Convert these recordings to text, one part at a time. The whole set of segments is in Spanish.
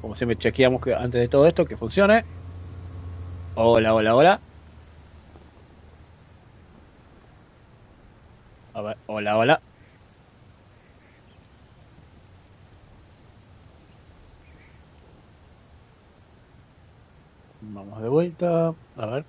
Como siempre chequeamos que antes de todo esto que funcione. Hola, hola, hola. A ver, hola, hola. Vamos de vuelta. A ver.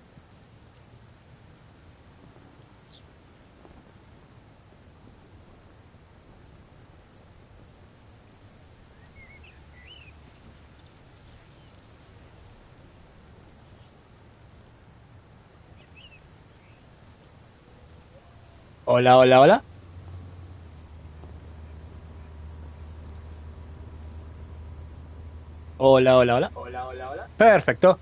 Hola, hola, hola. Hola, hola, hola. Perfecto.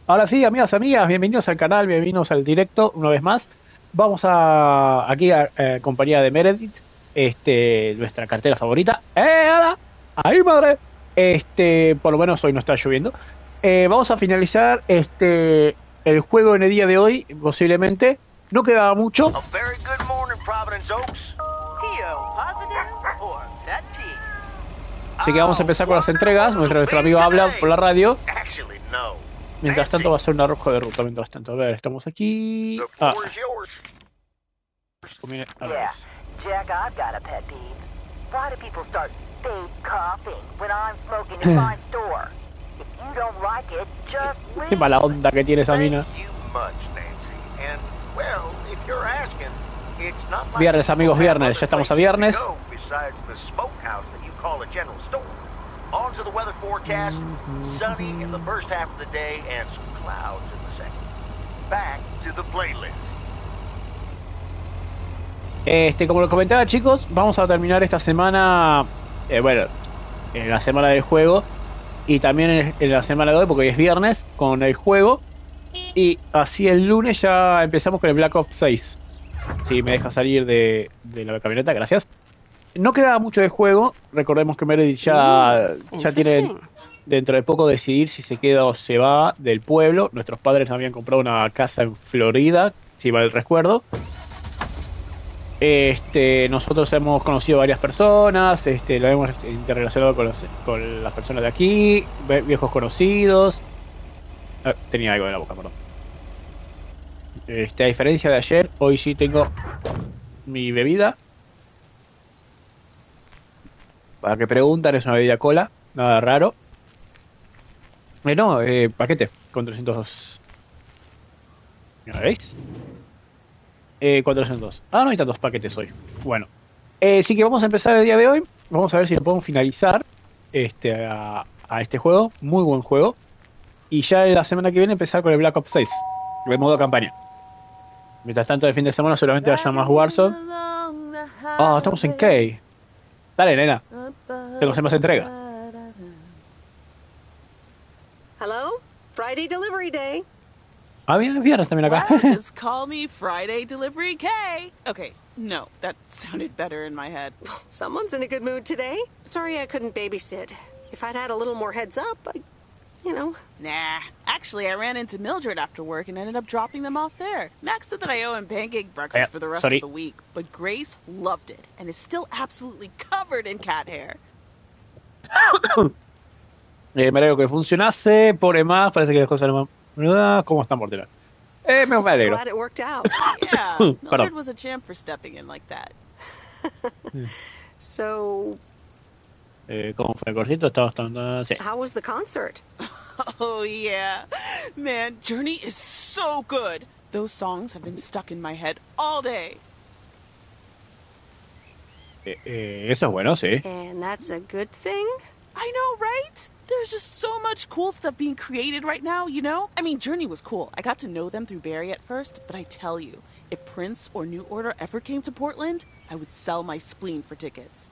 Ahora sí, amigas, amigas, bienvenidos al canal, bienvenidos al directo una vez más. Vamos a aquí a compañía de Meredith, nuestra cartera favorita. ¡Hola! ¡Ahí, madre! Por lo menos hoy no está lloviendo. Vamos a finalizar el juego en el día de hoy, posiblemente. No queda mucho. A very good morning, Providence Oaks. PO positive or pet peeve? Así que vamos a empezar con las entregas, mientras nuestro amigo habla por la radio. Actually, no. Mientras tanto va a ser un arrojo de ruta, mientras tanto. A ver, estamos aquí. The floor is yours. Mire, a ver. Yeah, Jack, I've got a pet peeve. Why do people start fake coughing when I'm smoking in my store? If you don't like it, just Qué leave. mala onda que tiene esa mina. Thank you much, Nancy. And, well, if you're asking, it's not like Viernes, amigos, people have viernes. other Ya estamos a places to viernes. go besides the smokehouse that you call a general store. On to the weather forecast. Sunny in the first half of the day and some clouds in the second. Back to the playlist. Como lo comentaba, chicos, vamos a terminar esta semana, en la semana del juego y también en la semana de hoy, porque hoy es viernes, con el juego. Y así el lunes ya empezamos con el Black Ops 6. Si me deja salir de la camioneta, gracias. No queda mucho de juego. Recordemos que Meredith ya tiene dentro de poco decidir si se queda o se va del pueblo. Nuestros padres habían comprado una casa en Florida, si mal recuerdo. Nosotros hemos conocido varias personas, lo hemos interrelacionado con las personas de aquí, viejos conocidos. Tenía algo en la boca, perdón. A diferencia de ayer, hoy sí tengo mi bebida. Para que preguntan, es una bebida cola, nada raro. No, paquete con 302. ¿Me veis? 402. Ah, no hay tantos paquetes hoy. Bueno, sí que vamos a empezar el día de hoy. Vamos a ver si lo podemos finalizar a este juego. Muy buen juego. Y ya la semana que viene empezar con el Black Ops 6, el modo campaña. Mientras tanto, el fin de semana solamente vaya más Warzone. Ah, estamos en K. Dale, nena. Tengo que hacer más entregas. Hello? Friday delivery day. Ah, bien, es viernes también acá. Well, just call me Friday Delivery K. Okay, no, that sounded better in my head. Someone's in a good mood today. Sorry I couldn't babysit. If I'd had a little more heads up, Nah, actually, I ran into Mildred after work and ended up dropping them off there. Max said that I owe him pancake breakfast for the rest of the week, but Grace loved it and is still absolutely covered in cat hair. Me alegro que funcionase. Por más, parece que las cosas no van. ¿Cómo están, Mortela? Me alegro. glad it worked out. Yeah, Mildred was a champ for stepping in like that. So, ¿Cómo fue el cortito? Está bastante... Sí. how was the concert? Oh, yeah. Man, Journey is so good. Those songs have been stuck in my head all day. Eso es bueno, sí. And that's a good thing? I know, right? There's just so much cool stuff being created right now, you know? I mean, Journey was cool. I got to know them through Barry at first, but I tell you, if Prince or New Order ever came to Portland, I would sell my spleen for tickets.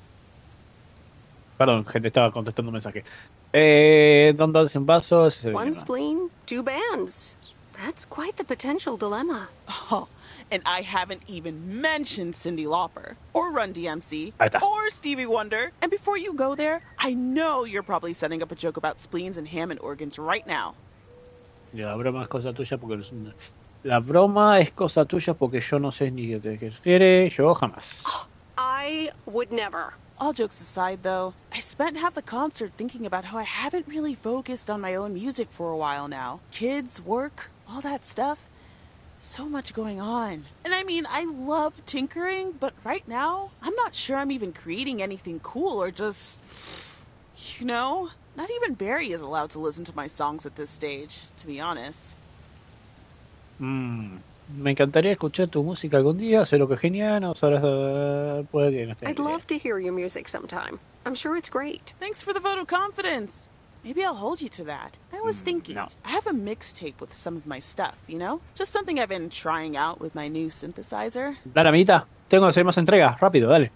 Perdón, gente, estaba contestando un mensaje. ¿Dónde hace un vaso? One spleen, two bands. That's quite the potential dilemma. Oh, And I haven't even mentioned Cyndi Lauper, or Run DMC, Ahí está. or Stevie Wonder. And before you go there, I know you're probably setting up a joke about spleens and Hammond organs right now. La broma es cosa tuya porque la broma es cosa tuya porque yo no sé ni de qué refiere, yo jamás. I would never. All jokes aside, though, I spent half the concert thinking about how I haven't really focused on my own music for a while now. Kids, work, all that stuff. So much going on. And I mean, I love tinkering, but right now, I'm not sure I'm even creating anything cool or just, you know, not even Barry is allowed to listen to my songs at this stage, to be honest. Me encantaría escuchar tu música algún día, sé lo que es genial, no sabes, puede que no esté. I'd love to hear your music sometime. I'm sure it's great. Thanks for the vote of confidence. Maybe I'll hold you to that. I was thinking, no. I have a mixtape with some of my stuff, you know? Just something I've been trying out with my new synthesizer. Dale, amiguita, tengo que hacer más entregas, rápido, dale.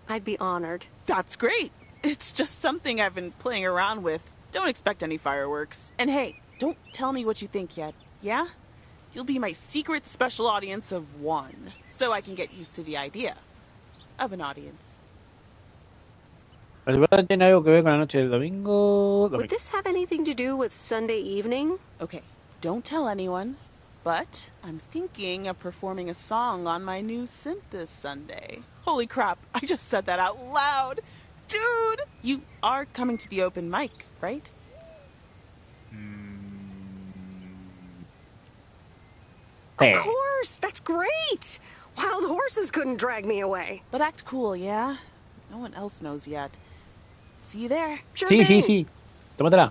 I'd be honored. That's great. It's just something I've been playing around with. Don't expect any fireworks. And hey, don't tell me what you think yet, yeah? You'll be my secret special audience of one, so I can get used to the idea of an audience. ¿Tiene algo que ver con la noche del domingo? Would this have anything to do with Sunday evening? Okay, don't tell anyone, but I'm thinking of performing a song on my new synth this Sunday. Holy crap, I just said that out loud! Dude! You are coming to the open mic, right? Of course! That's great! Wild horses couldn't drag me away. But act cool, yeah? No one else knows yet. See you there. Sure Sí, thing. sí. Tómatela.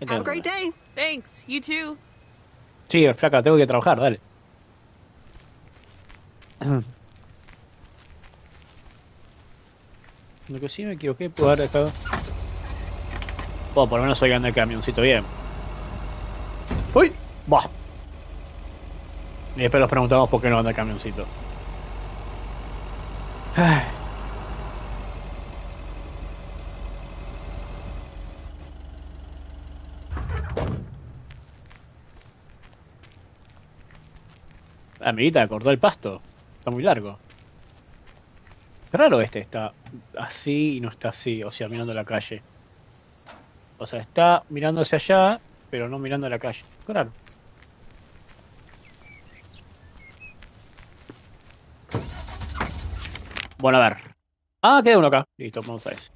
Have a great day. Thanks, you too. Sí, flaca, tengo que trabajar, dale. Lo que sí me equivoqué, puedo haber dejado. Bueno, por lo menos hoy anda el camioncito bien. ¡Uy! ¡Bah! Y después nos preguntamos por qué no anda el camioncito. Ay. Amiguita, cortó el pasto. Está muy largo. Qué raro está así y no está así, o sea, mirando la calle. O sea, está mirando hacia allá, pero no mirando la calle. Qué raro. Bueno, a ver. Ah, queda uno acá. Listo, vamos a eso.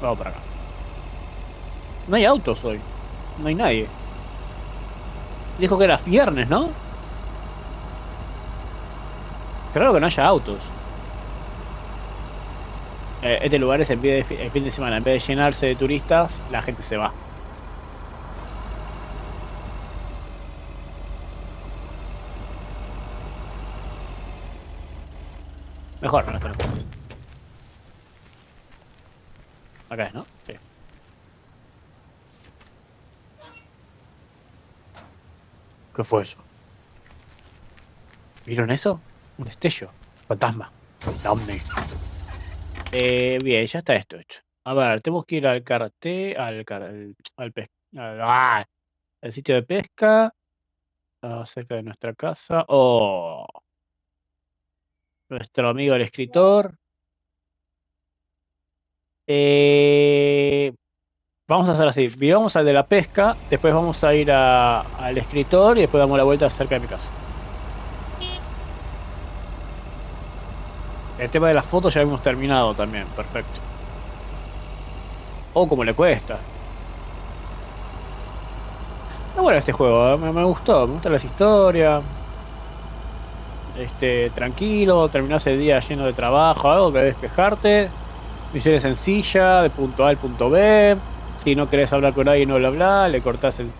Vamos para acá. No hay autos hoy. No hay nadie. Dijo que era viernes, ¿no? Claro que no haya autos. Este lugar es el fin de semana. En vez de llenarse de turistas, la gente se va. Mejor, no, acá es, ¿no? Sí. ¿Qué fue eso? ¿Vieron eso? Un destello. Fantasma. La ovni. Bien, ya está esto hecho. A ver, tenemos que ir al cartel, al sitio de pesca, cerca de nuestra casa. Oh, nuestro amigo el escritor. Vamos a hacer así. Vamos al de la pesca, después vamos a ir al escritor y después damos la vuelta cerca de mi casa. El tema de las fotos ya hemos terminado también, perfecto. Oh, como le cuesta. No, bueno, este juego me gustó, me gustan las historias. Tranquilo, terminás el día lleno de trabajo, algo que despejarte. Misión sencilla, de punto A al punto B. Si no querés hablar con alguien, no bla bla, le cortás en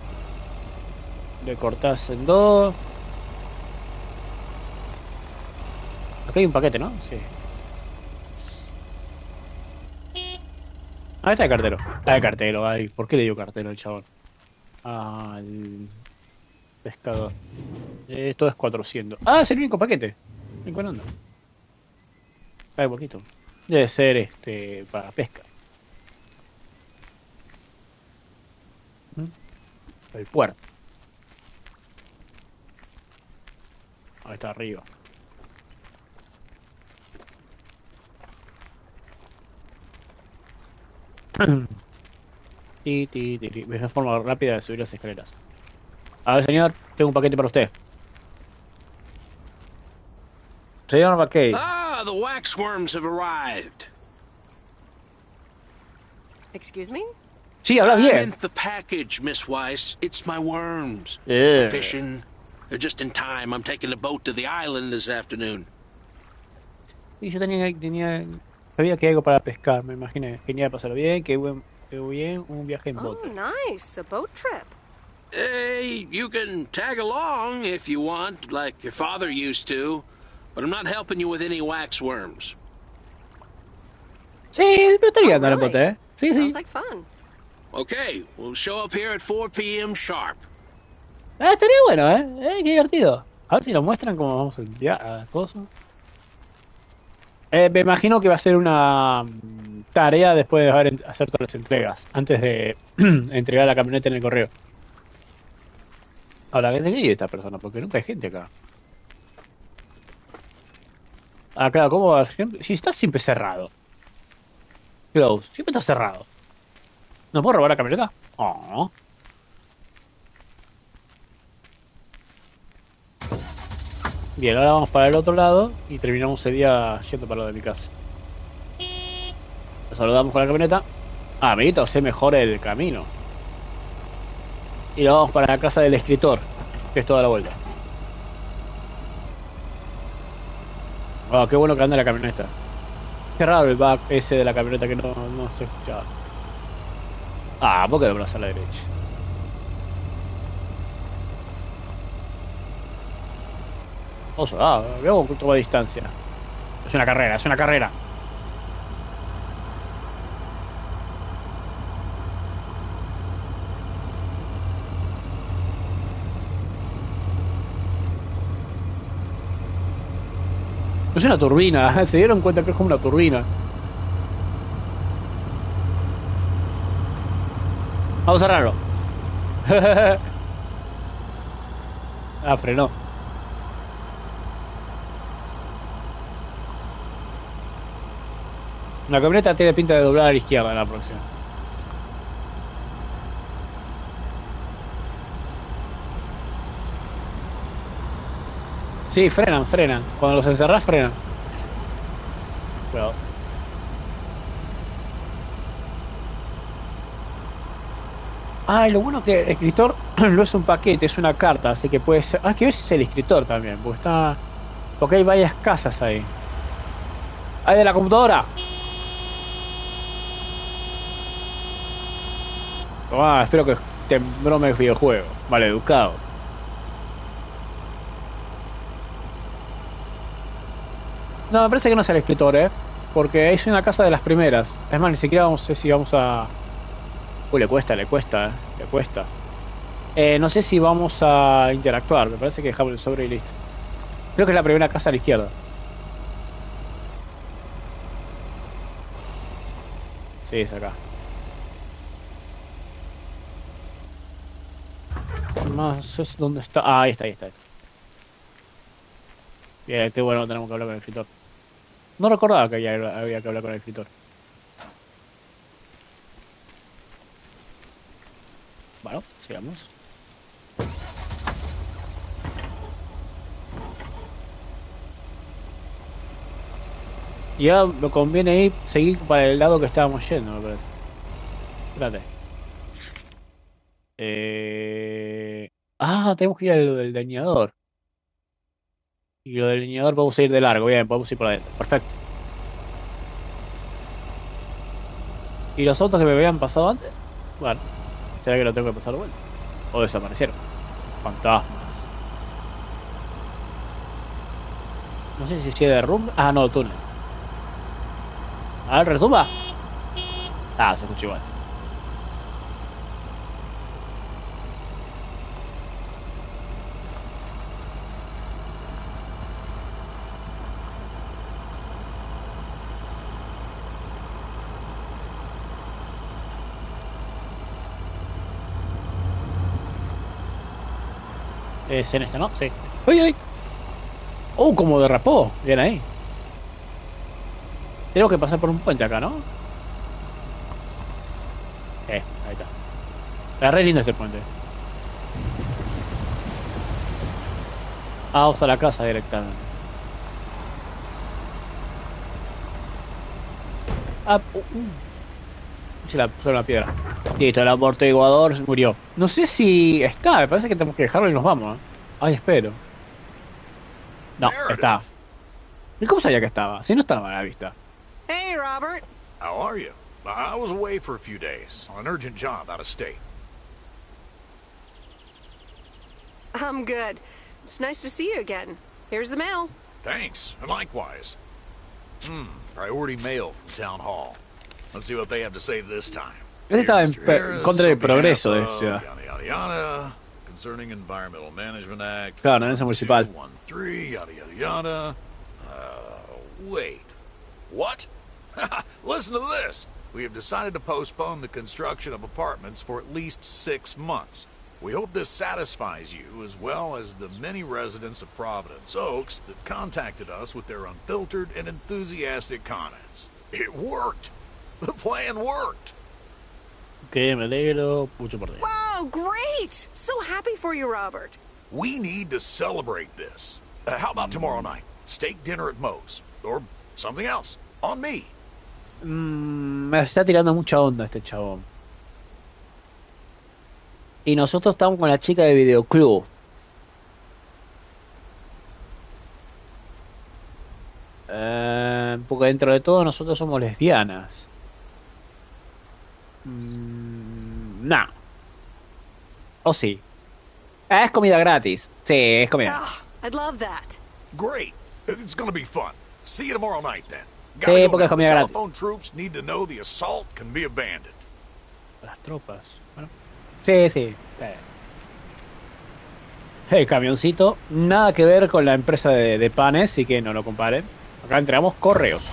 dos. Acá hay un paquete, ¿no? Sí. Ahí está el cartero. Ah, el cartero, ay, ¿por qué le dio cartero al chabón? Pescador. Esto es 400. Ah, es el único paquete. ¿En cuál anda? Hay poquito. Debe ser para pesca. El puerto. Ahí está arriba. Mejor forma rápida de subir las escaleras. A ver, señor, tengo un paquete para usted. Señor McKay. Ah, the waxworms have arrived. Excuse me? Sí, habla I bien. meant the package, Miss Weiss. It's my worms. Yeah. Fishing. They're just in time. I'm taking a boat to the island this afternoon. Y yo sabía que hay algo para pescar, me imaginé. Genial, pasarlo bien, qué bien, un viaje en Oh, bote. nice. A boat trip. Hey, you can tag along if you want, like your father used to. But I'm not helping you with any waxworms. Sí, me gustaría andar en really? bote, ¿eh? Sí, sí. Sounds like fun. Okay, we'll show up here at 4 p.m. sharp. Ah, estaría bueno, ¿eh? Qué divertido. A ver si nos muestran cómo vamos a cosas. Me imagino que va a ser una tarea después de hacer todas las entregas, antes de entregar la camioneta en el correo. Ahora, ¿de qué vive esta persona? Porque nunca hay gente acá. Ah, claro, ¿cómo va? Si está siempre cerrado. Close, siempre está cerrado. ¿No puedo robar la camioneta? Oh. Bien, ahora vamos para el otro lado y terminamos el día yendo para lo de mi casa. Nos saludamos con la camioneta. Ah, amiguito, sé mejor el camino. Y lo vamos para la casa del escritor, que es toda la vuelta. Oh, qué bueno que anda la camioneta. Qué raro el back ese de la camioneta que no se escuchaba. Ah, ¿por qué no a la derecha? Oso, veo que toma distancia. Es una carrera, es una carrera. Es una turbina, se dieron cuenta que es como una turbina. Vamos a cerrarlo. Ah, frenó. La camioneta tiene pinta de doblar a la izquierda en la próxima. Sí, frenan. Cuando los encerrás, frenan. Pero... Ah, lo bueno es que el escritor no es un paquete, es una carta, así que puede ser... Ah, que ves es el escritor también, porque está... Porque hay varias casas ahí. ¡Ahí de la computadora! Ah, espero que te brome el videojuego. Vale, educado. No, me parece que no es el escritor, porque es una casa de las primeras. Es más, ni siquiera sé si vamos a... Uy, le cuesta, le cuesta. No sé si vamos a interactuar. Me parece que dejamos el sobre y listo. Creo que es la primera casa a la izquierda. Sí, es acá. No sé dónde está. Ah, ahí está. Bien, qué bueno, tenemos que hablar con el escritor. No recordaba que había que hablar con el escritor. Bueno, sigamos. Ya me conviene ir, seguir para el lado que estábamos yendo, me parece. Espérate. Ah, tenemos que ir a lo del leñador. Y lo del leñador podemos ir de largo, bien, podemos ir por adentro. Perfecto. ¿Y los autos que me habían pasado antes? Bueno, ¿será que lo tengo que pasar de vuelta? O desaparecieron. Fantasmas. No sé si sigue de rumbo. Ah, no, túnel. A ver, retumba. Ah, se escucha igual. Es en esta, ¿no? Sí. ¡Uy, uy! ¡Oh, como derrapó! Bien ahí. Tenemos que pasar por un puente acá, ¿no? Ahí está. Está re lindo este puente. Vamos a la casa directamente. Ah, se la puso en la piedra. Listo, el amortiguador murió. No sé si está, me parece que tenemos que dejarlo y nos vamos, ¿eh? Ay, espero. No, está. Meredith, ¿Y cómo sabía que estaba? Si no estaba a la vista. Hey, Robert. how are you? I was away for a few days on an urgent job out of state. I'm good. It's nice to see you again. Here's the mail. Thanks, and likewise. Priority mail from Town Hall. Let's see what they have to say this time. Él estaba Dear Mr. Harris, en contra del on behalf progreso de of ciudad. Yada, yada, yada, concerning Environmental Management Act. Claro, en esa municipal. 1213, yada, yada, yada. Wait. What? Listen to this. We have decided to postpone the construction of apartments for at least 6 months. We hope this satisfies you, as well as the many residents of Providence Oaks that contacted us with their unfiltered and enthusiastic comments. It worked. The plan worked. Que me alegro mucho por ti. Wow, great! So happy for you, Robert. We need to celebrate this. How about tomorrow night? Steak dinner at Moe's. Or something else. On me. Me está tirando mucha onda este chabón. Y nosotros estamos con la chica de videoclub. Porque dentro de todo nosotros somos lesbianas. No. ¿O sí? Es comida gratis. Sí, es comida. Ah, I'd love that. Great. It's gonna be fun. See you tomorrow night then. Sí, Gotta go porque now. es comida The gratis. telephone troops need to know the assault can be abandoned. Las tropas. Bueno. Sí, sí. El camioncito. Nada que ver con la empresa de panes, así que no lo comparen. Acá entregamos correos.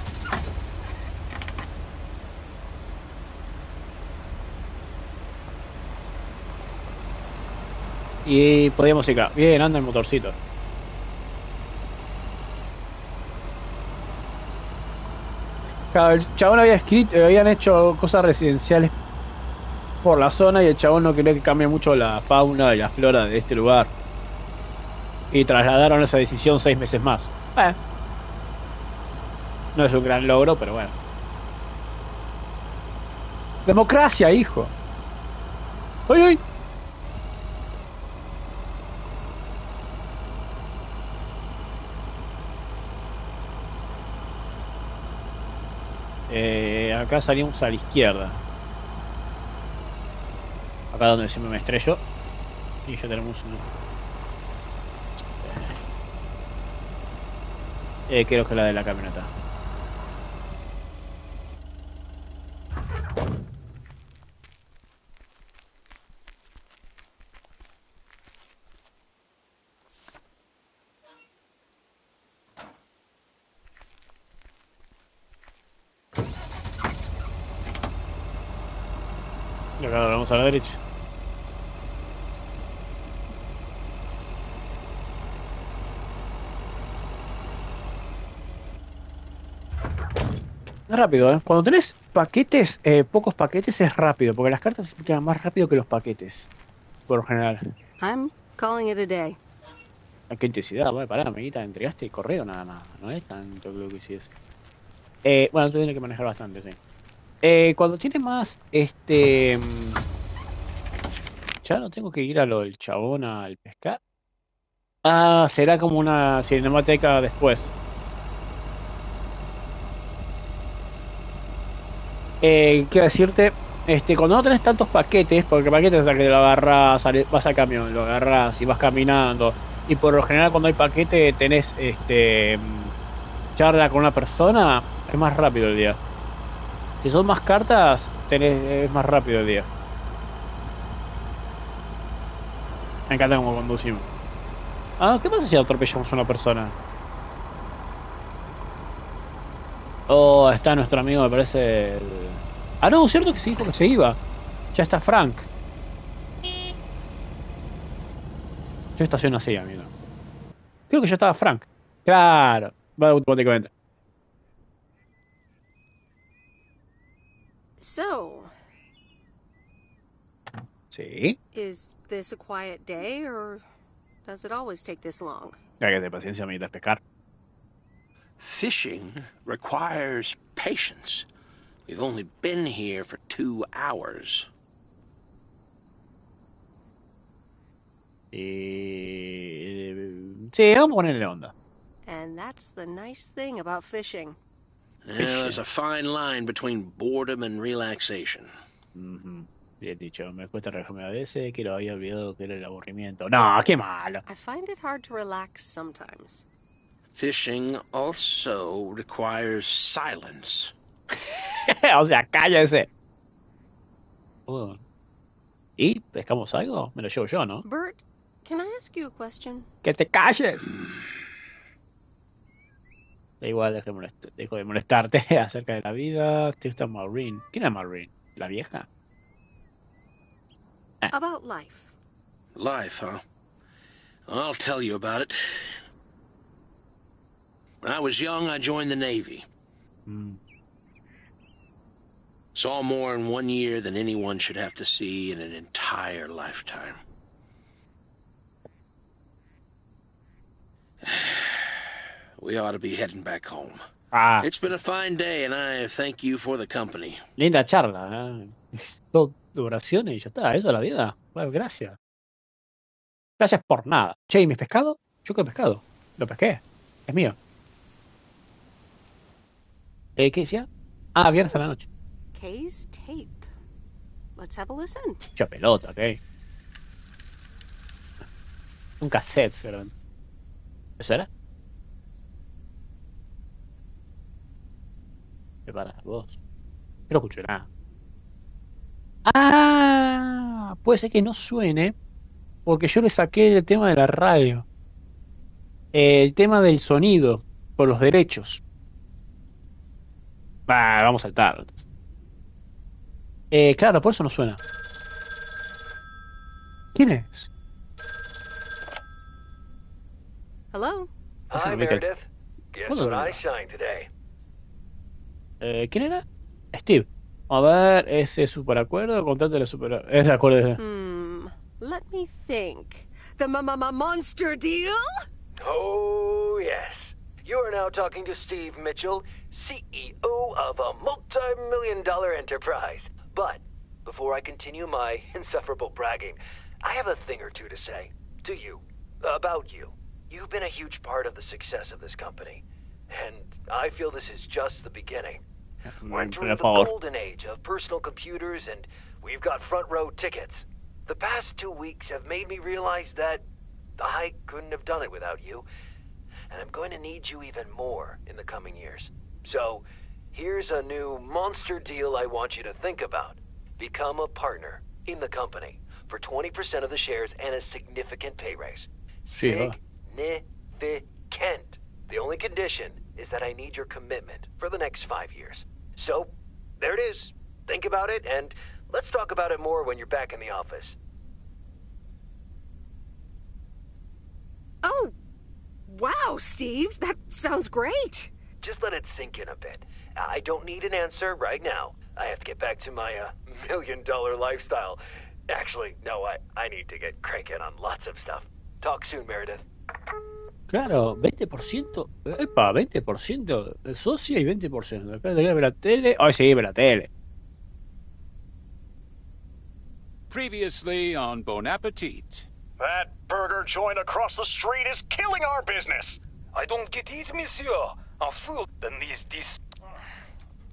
Y podíamos ir acá. Bien, anda el motorcito. Claro, el chabón había escrito, habían hecho cosas residenciales por la zona y el chabón no quería que cambie mucho la fauna y la flora de este lugar. Y trasladaron esa decisión 6 meses más. No es un gran logro, pero bueno. Democracia, hijo. ¡Uy, uy! Acá salimos a la izquierda. Acá donde siempre me estrello. Y ya tenemos creo que la de la camioneta. Y acá vamos a la derecha. Es rápido, ¿eh? Cuando tenés paquetes, pocos paquetes es rápido, porque las cartas se llegan más rápido que los paquetes, por lo general. I'm calling it a day. Qué intensidad, bueno, pará, amiguita, entregaste correo nada más, no es tanto creo que sí es. Bueno, tú tienes que manejar bastante, sí. Cuando tiene más, ya no tengo que ir a lo del chabón al pescar. Ah, será como una cinemateca después. Quiero decirte, cuando no tenés tantos paquetes, porque paquetes es que lo agarras, vas al camión, lo agarras y vas caminando. Y por lo general cuando hay paquete tenés charla con una persona, es más rápido el día. Si son más cartas, es más rápido el día. Me encanta cómo conducimos. Ah, ¿qué pasa si atropellamos a una persona? Oh, está nuestro amigo, me parece. Ah, no, cierto que sí, porque se iba. Ya está Frank. Yo estaciono así, amigo. Creo que ya estaba Frank. Claro. Va automáticamente. So, Sí. is this a quiet day, or does it always take this long? Hay que tener paciencia, amiguita, es pescar. Fishing requires patience. We've only been here for 2 hours. Sí, vamos a ponerle onda. And that's the nice thing about fishing. There's a fine line between boredom and relaxation. Bien dicho, me cuesta relajarme a veces, que lo había olvidado que era el aburrimiento. No, qué malo. I find it hard to relax sometimes. Fishing also requires silence. O sea, cállese. ¿Y pescamos algo? Me lo llevo yo, ¿no? Bert, can I ask you a question? ¡Que te calles! Da igual, dejo de molestarte acerca de la vida. Te gusta Maureen. ¿Quién es Maureen? ¿La vieja? About life. Life, huh? I'll tell you about it. When I was young, I joined the Navy. Saw more in 1 year than anyone should have to see in an entire lifetime. We ought to be heading back home. It's been a fine day, and I thank you for the company. Linda charla, ¿eh? Dos oraciones y ya está. Eso es la vida. Bueno, gracias. Gracias por nada. Che, ¿y mis pescados? Yo quiero pescado. Lo pesqué. Es mío. ¿Qué decía? Viernes a la noche. Kay's tape. Let's have a listen. Mucha pelota, ok. Un cassette, seguramente. ¿Eso era? ¿Qué para vos? Yo no escucho nada. Puede ser que no suene porque yo le saqué el tema de la radio. El tema del sonido por los derechos. Vamos a saltar. Claro, por eso no suena. ¿Quién es? Hello? Hi, Meredith. Guess what I signed today? ¿Quién era? Steve. A ver, ese superacuerdo, contrato de la super... Es el acuerdo de... Let me think. The monster deal? Oh, yes. You are now talking to Steve Mitchell, CEO of a multi-million-dollar enterprise. But before I continue my insufferable bragging, I have a thing or two to say to you, about you. You've been a huge part of the success of this company, and I feel this is just the beginning. We're entering the golden age of personal computers, and we've got front row tickets. The past 2 weeks have made me realize that I couldn't have done it without you, and I'm going to need you even more in the coming years. So, here's a new monster deal I want you to think about. Become a partner in the company for 20% of the shares and a significant pay raise. Significant. The only condition is that I need your commitment for the next 5 years. So, there it is. Think about it, and let's talk about it more when you're back in the office. Oh, wow, Steve. That sounds great. Just let it sink in a bit. I don't need an answer right now. I have to get back to my $1 million lifestyle. Actually, no, I need to get cranking on lots of stuff. Talk soon, Meredith. Claro, 20%. Epa, 20% de socia y 20%. Acá debería ver la tele. Ay, sí, ver la tele. Previously on Bon Appetit. That burger joint across the street is killing our business. I don't get it, monsieur. I'm full. Then these...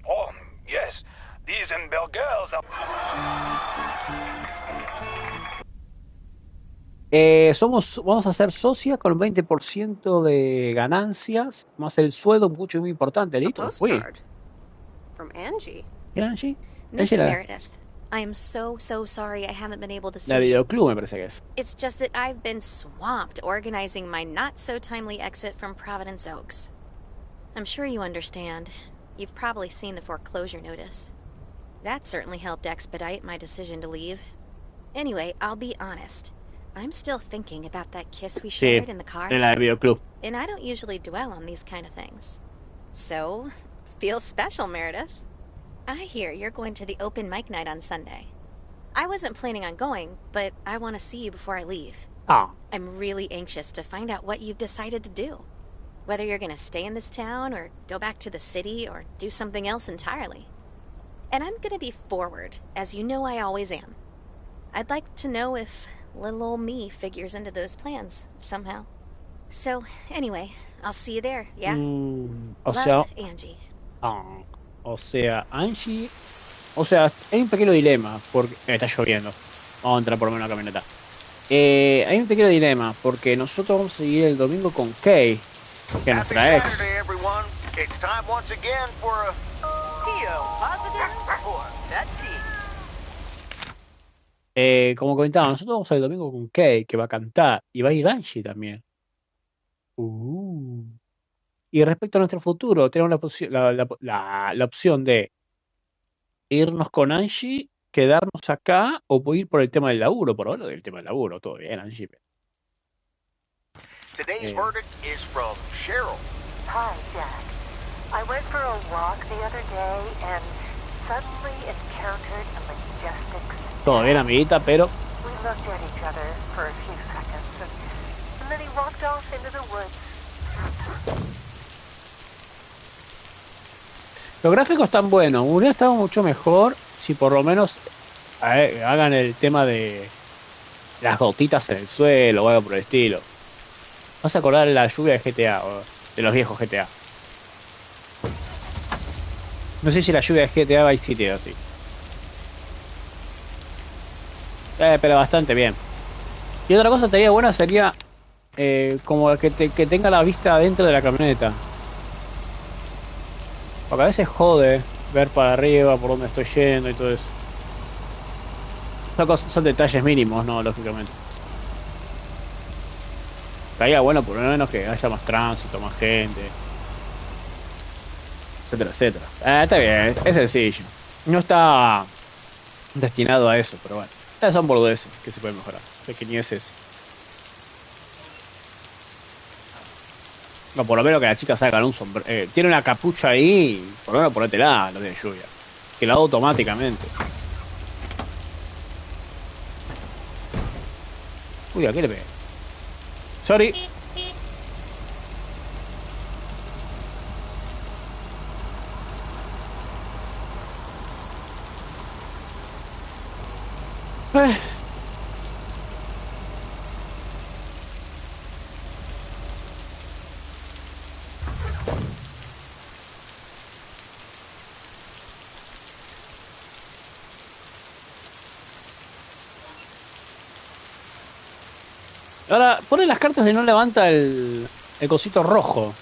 Oh, yes. These hamburgers are... Vamos a ser socias con un 20% de ganancias, más el sueldo mucho muy importante, ¿listo? Postcard from Angie. ¿Era Angie? Miss Meredith, I am so sorry I haven't been able to see La you. videoclub me parece que es. It's just that I've been swamped organizing my not-so-timely exit from Providence Oaks. I'm sure you understand. You've probably seen the foreclosure notice. That certainly helped expedite my decision to leave. Anyway, I'll be honest. I'm still thinking about that kiss we Sí, shared in the car. en la del videoclub. And I don't usually dwell on these kind of things. So, feels special, Meredith. I hear you're going to the open mic night on Sunday. I wasn't planning on going, but I want to see you before I leave. Ah, I'm really anxious to find out what you've decided to do. Whether you're going to stay in this town, or go back to the city, or do something else entirely. And I'm going to be forward, as you know I always am. I'd like to know if little old me figures into those plans, somehow. So, anyway, I'll see you there, yeah? o sea, Love, Angie. o sea, Angie, o sea, hay un pequeño dilema porque está lloviendo. Vamos a entrar por lo menos en la camioneta. Hay un pequeño dilema porque nosotros vamos a seguir el domingo con Kay, que es Happy nuestra ex. Saturday, everyone. It's time once again for a Theo positive or pet peeve? Como comentaba, nosotros vamos el domingo con Kay, que va a cantar, y va a ir Angie también. Y respecto a nuestro futuro, tenemos la opción de irnos con Angie, quedarnos acá, o ir por el tema del laburo. Por ahora, del tema del laburo, todo bien, Angie. today's verdict is from Cheryl. Hi, Jack. I went for a walk the other day and suddenly encountered a majestic stag. Todo bien, amiguita, pero We looked at each other for a few seconds and then he walked off into the woods. los gráficos están buenos. Hubiera estado mucho mejor si por lo menos hagan el tema de las gotitas en el suelo o algo por el estilo. Vas a acordar la lluvia de GTA, o de los viejos GTA. No sé si la lluvia de GTA Vice City o así. Pero bastante bien. Y otra cosa que estaría buena sería como que tenga la vista dentro de la camioneta. Porque a veces jode ver para arriba, por dónde estoy yendo y todo eso. Son detalles mínimos, ¿no? Lógicamente. Estaría bueno por lo menos que haya más tránsito, más gente. Etcétera, etcétera. Está bien, es sencillo. No está destinado a eso, pero bueno. Son boludeces que se pueden mejorar. Pequeñeces. No, por lo menos que la chica salga un sombrero. Tiene una capucha ahí, por lo menos ponétela, no de lluvia. Que la hago automáticamente. Uy, ¿a qué le pegué? Sorry. Ahora, pone las cartas y no levanta el cosito rojo.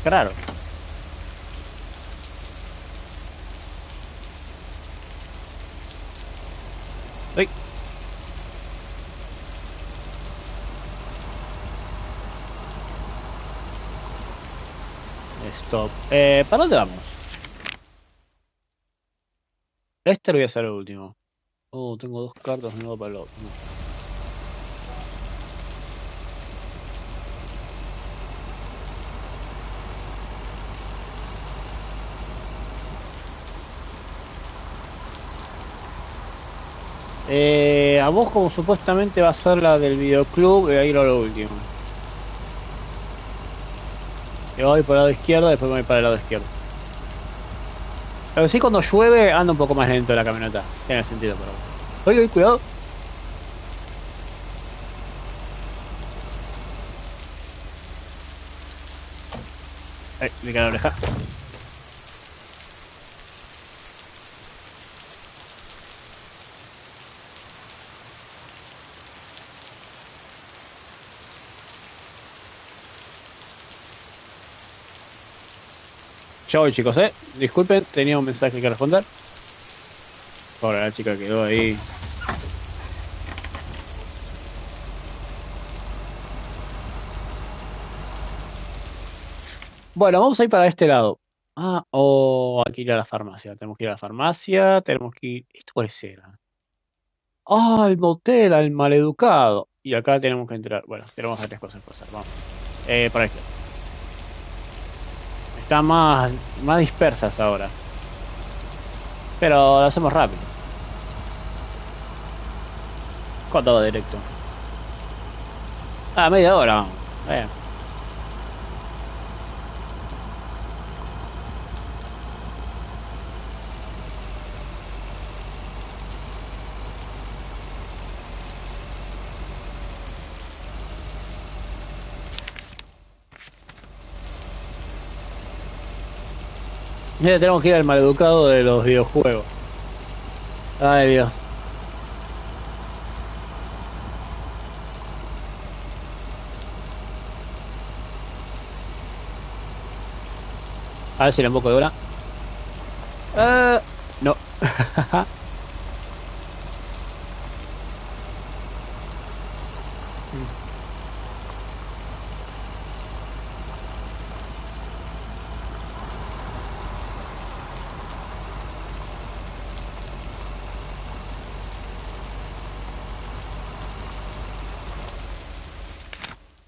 Claro. Uy. Stop. ¿Para dónde vamos? Este lo voy a hacer el último. Oh, tengo dos cartas de nuevo para el otro. No. A vos como supuestamente va a ser la del videoclub, ahí lo último. Yo voy por el lado izquierdo, después me voy para el lado izquierdo. Pero sí, cuando llueve anda un poco más lento la camioneta. Tiene sentido, pero... Oye, cuidado. Me queda la oreja. Ya voy, chicos, disculpen, tenía un mensaje que responder. Ahora la chica quedó ahí. Bueno, vamos a ir para este lado. Aquí ir a la farmacia. Tenemos que ir a la farmacia, tenemos que ir... ¿Esto cuál era? Ah, el motel, al maleducado. Y acá tenemos que entrar. Bueno, tenemos varias cosas por hacer. Vamos. Para esto. Están más dispersas ahora. Pero lo hacemos rápido. ¿Cuánto va directo? Ah, media hora, vamos. Bien. Mira, tenemos que ir al maleducado de los videojuegos. Ay, Dios. A ver si le emboco de hora. No.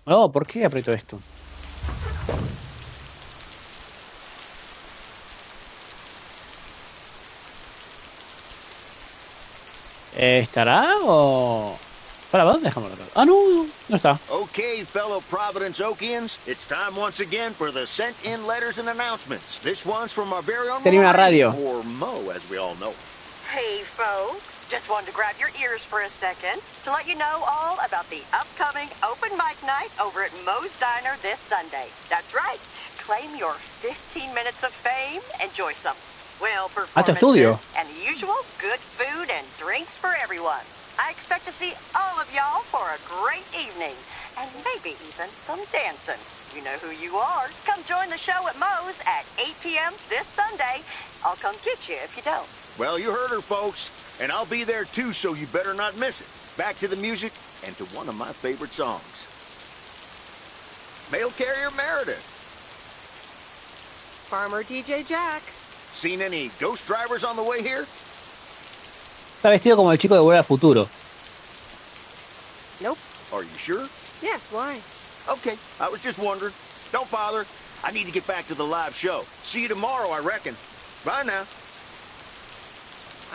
No, ¿por qué aprieto esto? ¿Estará o...? ¿Para dónde dejamos la Ah, no, no está. Okay, fellow Providence Okians, it's time once again for the sent-in letters and announcements. This one's from our very own Tenía una radio. or Mo, as we all know. Hey, folks. Just wanted to grab your ears for a second to let you know all about the upcoming open mic night over at Mo's Diner this Sunday. That's right. Claim your 15 minutes of fame. Enjoy some, well, performances and the usual good food and drinks for everyone. I expect to see all of y'all for a great evening, and maybe even some dancing. You know who you are. Come join the show at Mo's at 8 p.m. this Sunday. I'll come get you if you don't. Well, you heard her, folks, and I'll be there too, so you better not miss it. Back to the music and to one of my favorite songs. Mail carrier Meredith. Farmer DJ Jack. Seen any ghost drivers on the way here? Está vestido como el chico de Volver al Futuro. Nope. Are you sure? Yes, why? Okay, I was just wondering. Don't bother. I need to get back to the live show. See you tomorrow, I reckon. Bye now.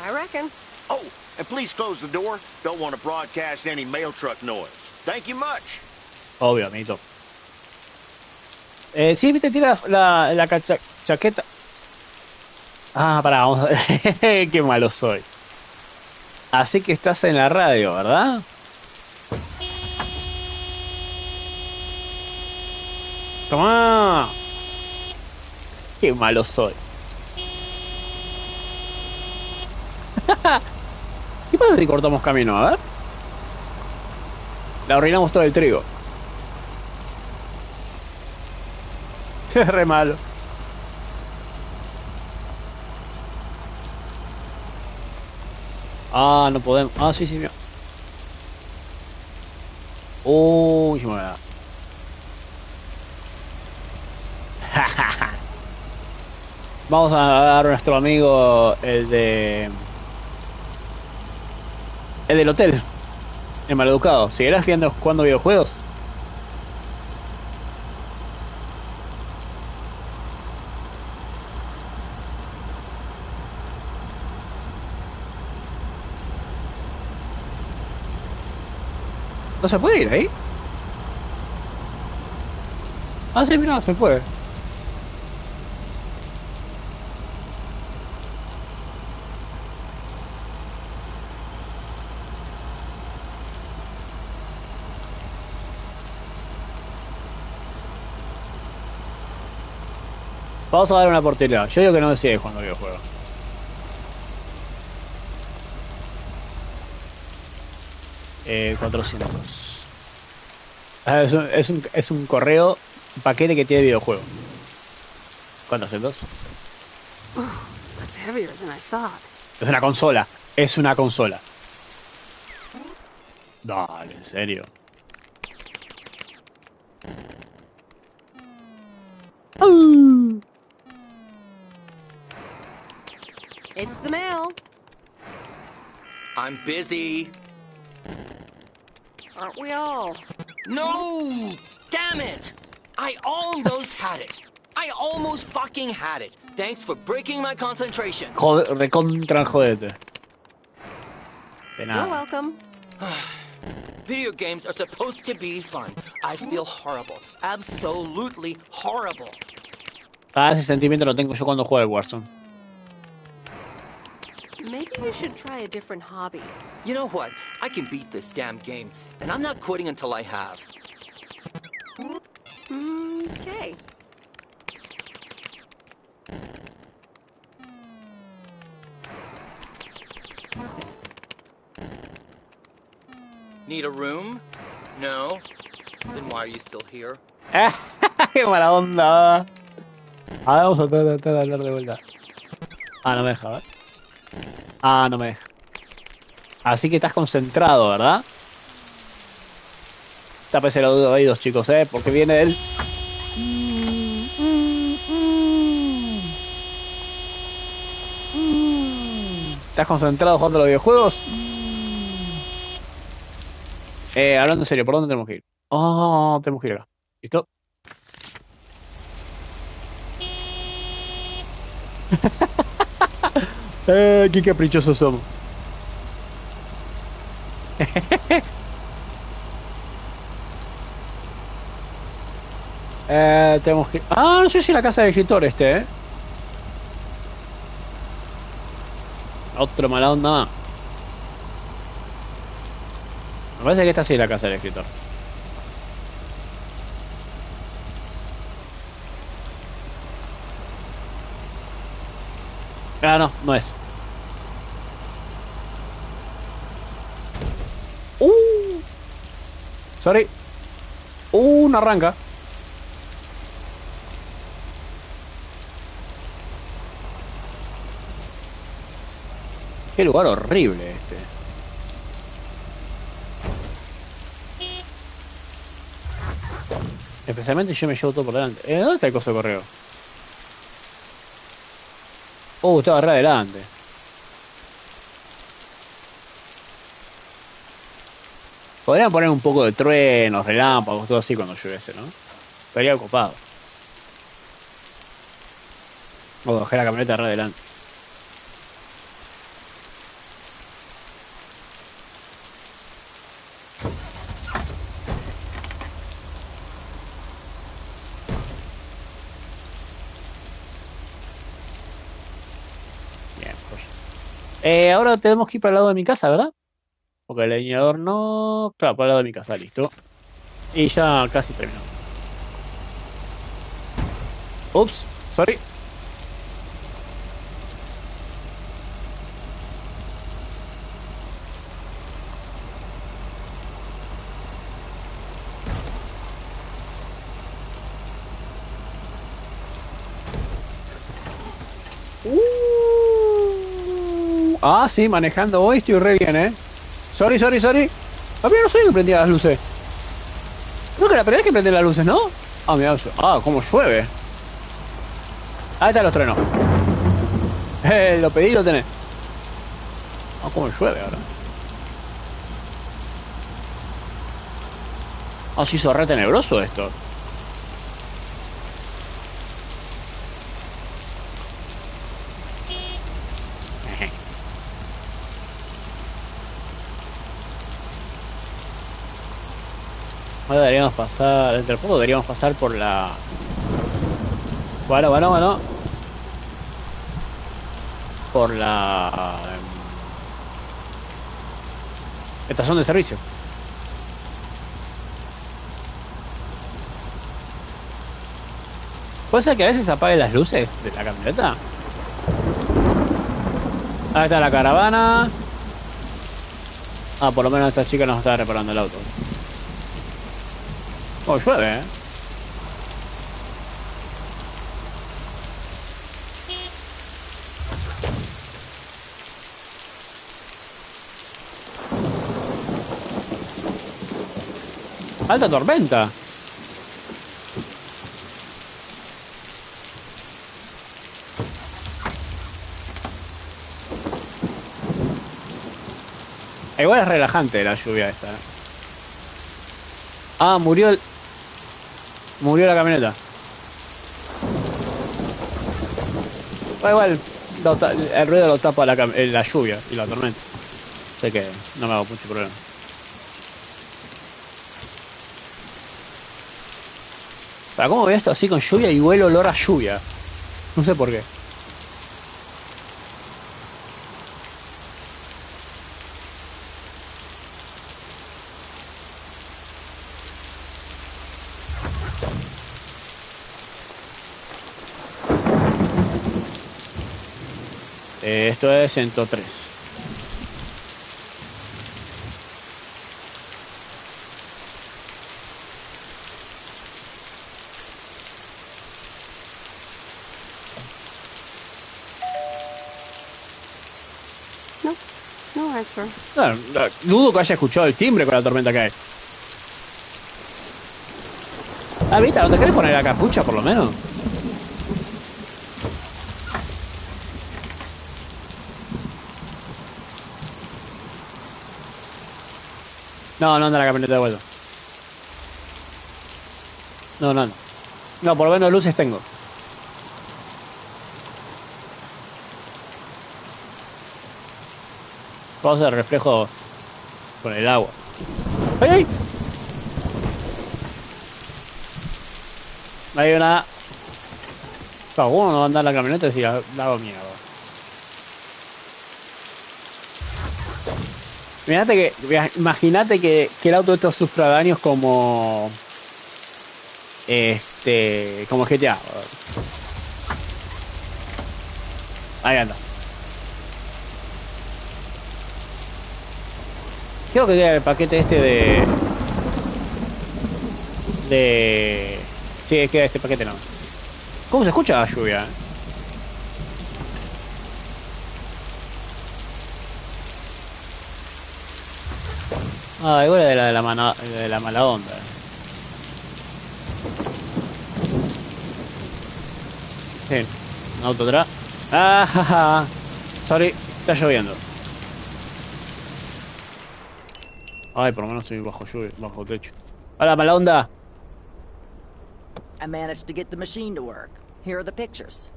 I reckon. Oh, and please close the door. Don't want to broadcast any mail truck noise. Thank you much. Obvio, amiguito. Sí, viste, tira la chaqueta. Ah, pará, vamos a ver. Qué malo soy. Así que estás en la radio, ¿verdad? ¡Toma! ¡Qué malo soy! ¿Qué pasa si cortamos camino? A ver. Le arruinamos todo el trigo. Es re malo. Ah, no podemos. Ah, sí, mira. Uy, me da. Vamos a dar a nuestro amigo el del hotel, el maleducado. ¿Seguirás jugando videojuegos? ¿No se puede ir ahí? Ah, sí, mira, se puede. Vamos a dar una oportunidad. Yo digo que no sigue jugando videojuegos. Eh, 400. Ah, es un correo, un paquete que tiene videojuego. ¿Cuántos centos? That's heavier than I thought. Es una consola. Es una consola. Dale, en serio. It's the mail. I'm busy. Aren't we all? No! Damn it! I almost had it. I almost fucking had it. Thanks for breaking my concentration. Joder, recontra jodete. De You're nada. welcome. Video games are supposed to be fun. I feel horrible. Absolutely horrible. Ah, ese sentimiento lo tengo yo cuando juego al Warzone. Maybe you should try a different hobby. You know what? I can beat this damn game, and I'm not quitting until I have. Okay. Need a room? No? Then why are you still here? ¡Qué mala onda! Ahora vamos a tratar de hablar de vuelta. Ah, no me deja, ¿ver? Ah, no me deja. Así que estás concentrado, ¿verdad? Tápese los oídos, chicos, porque viene él. ¿Estás concentrado jugando a los videojuegos? Hablando en serio, ¿por dónde tenemos que ir? Oh, tenemos que ir acá. ¿Listo? Qué caprichosos somos. Tenemos que... Ah, no sé si la casa del escritor Otro mala onda más. Me parece que esta sí es la casa del escritor. Ah, no, no es. Sorry. No arranca. Qué lugar horrible este. Especialmente yo me llevo todo por delante. ¿Dónde está el coso de correo? Estaba re adelante. Podrían poner un poco de truenos, relámpagos, todo así cuando lluviese, ¿no? Estaría ocupado. Dejé la camioneta re adelante. Ahora tenemos que ir para el lado de mi casa, ¿verdad? Porque el leñador no... Claro, para el lado de mi casa, listo. Y ya casi terminó. Ups, sorry. Ah, sí, manejando hoy estoy re bien, Sorry. A mí no soy el que prendía las luces. Creo que la primera vez que prendí las luces, ¿no? Ah, mira eso. Ah, cómo llueve. Ahí están los truenos. Lo pedí y lo tenés. Ah, cómo llueve ahora. Ah, se hizo re tenebroso esto. Ahora deberíamos pasar, entre poco deberíamos pasar por la... Bueno. Por la... estación de servicio. ¿Puede ser que a veces apague las luces de la camioneta? Ahí está la caravana. Ah, por lo menos esta chica nos está reparando el auto. Llueve, Alta tormenta. Igual es relajante la lluvia esta. Ah, murió la camioneta. Igual el ruido lo tapa la lluvia y la tormenta. Sé que no me hago mucho problema. ¿Para cómo veo esto así con lluvia y huele olor a lluvia? No sé por qué. Esto es 103. No answer. Dudo que haya escuchado el timbre con la tormenta que hay. Ah, Vita, ¿no te querés poner la capucha por lo menos? No anda la camioneta de vuelta. No. No, por lo menos luces tengo. Vamos a hacer reflejo con el agua. ¡Ay, ay! No hay una... Uno no va a andar la camioneta si la hago mierda. Imagínate que el auto de estos sufra daños como... como GTA. Ahí anda. Creo que queda el paquete este de... Sí, queda este paquete no. ¿Cómo se escucha la lluvia? Ah, igual es de la mala onda. Sí, un auto atrás. Ah, jaja. Sorry, está lloviendo. Ay, por lo menos estoy bajo lluvia, bajo techo. Hola, mala onda. I managed to get the machine to work. Here are the pictures.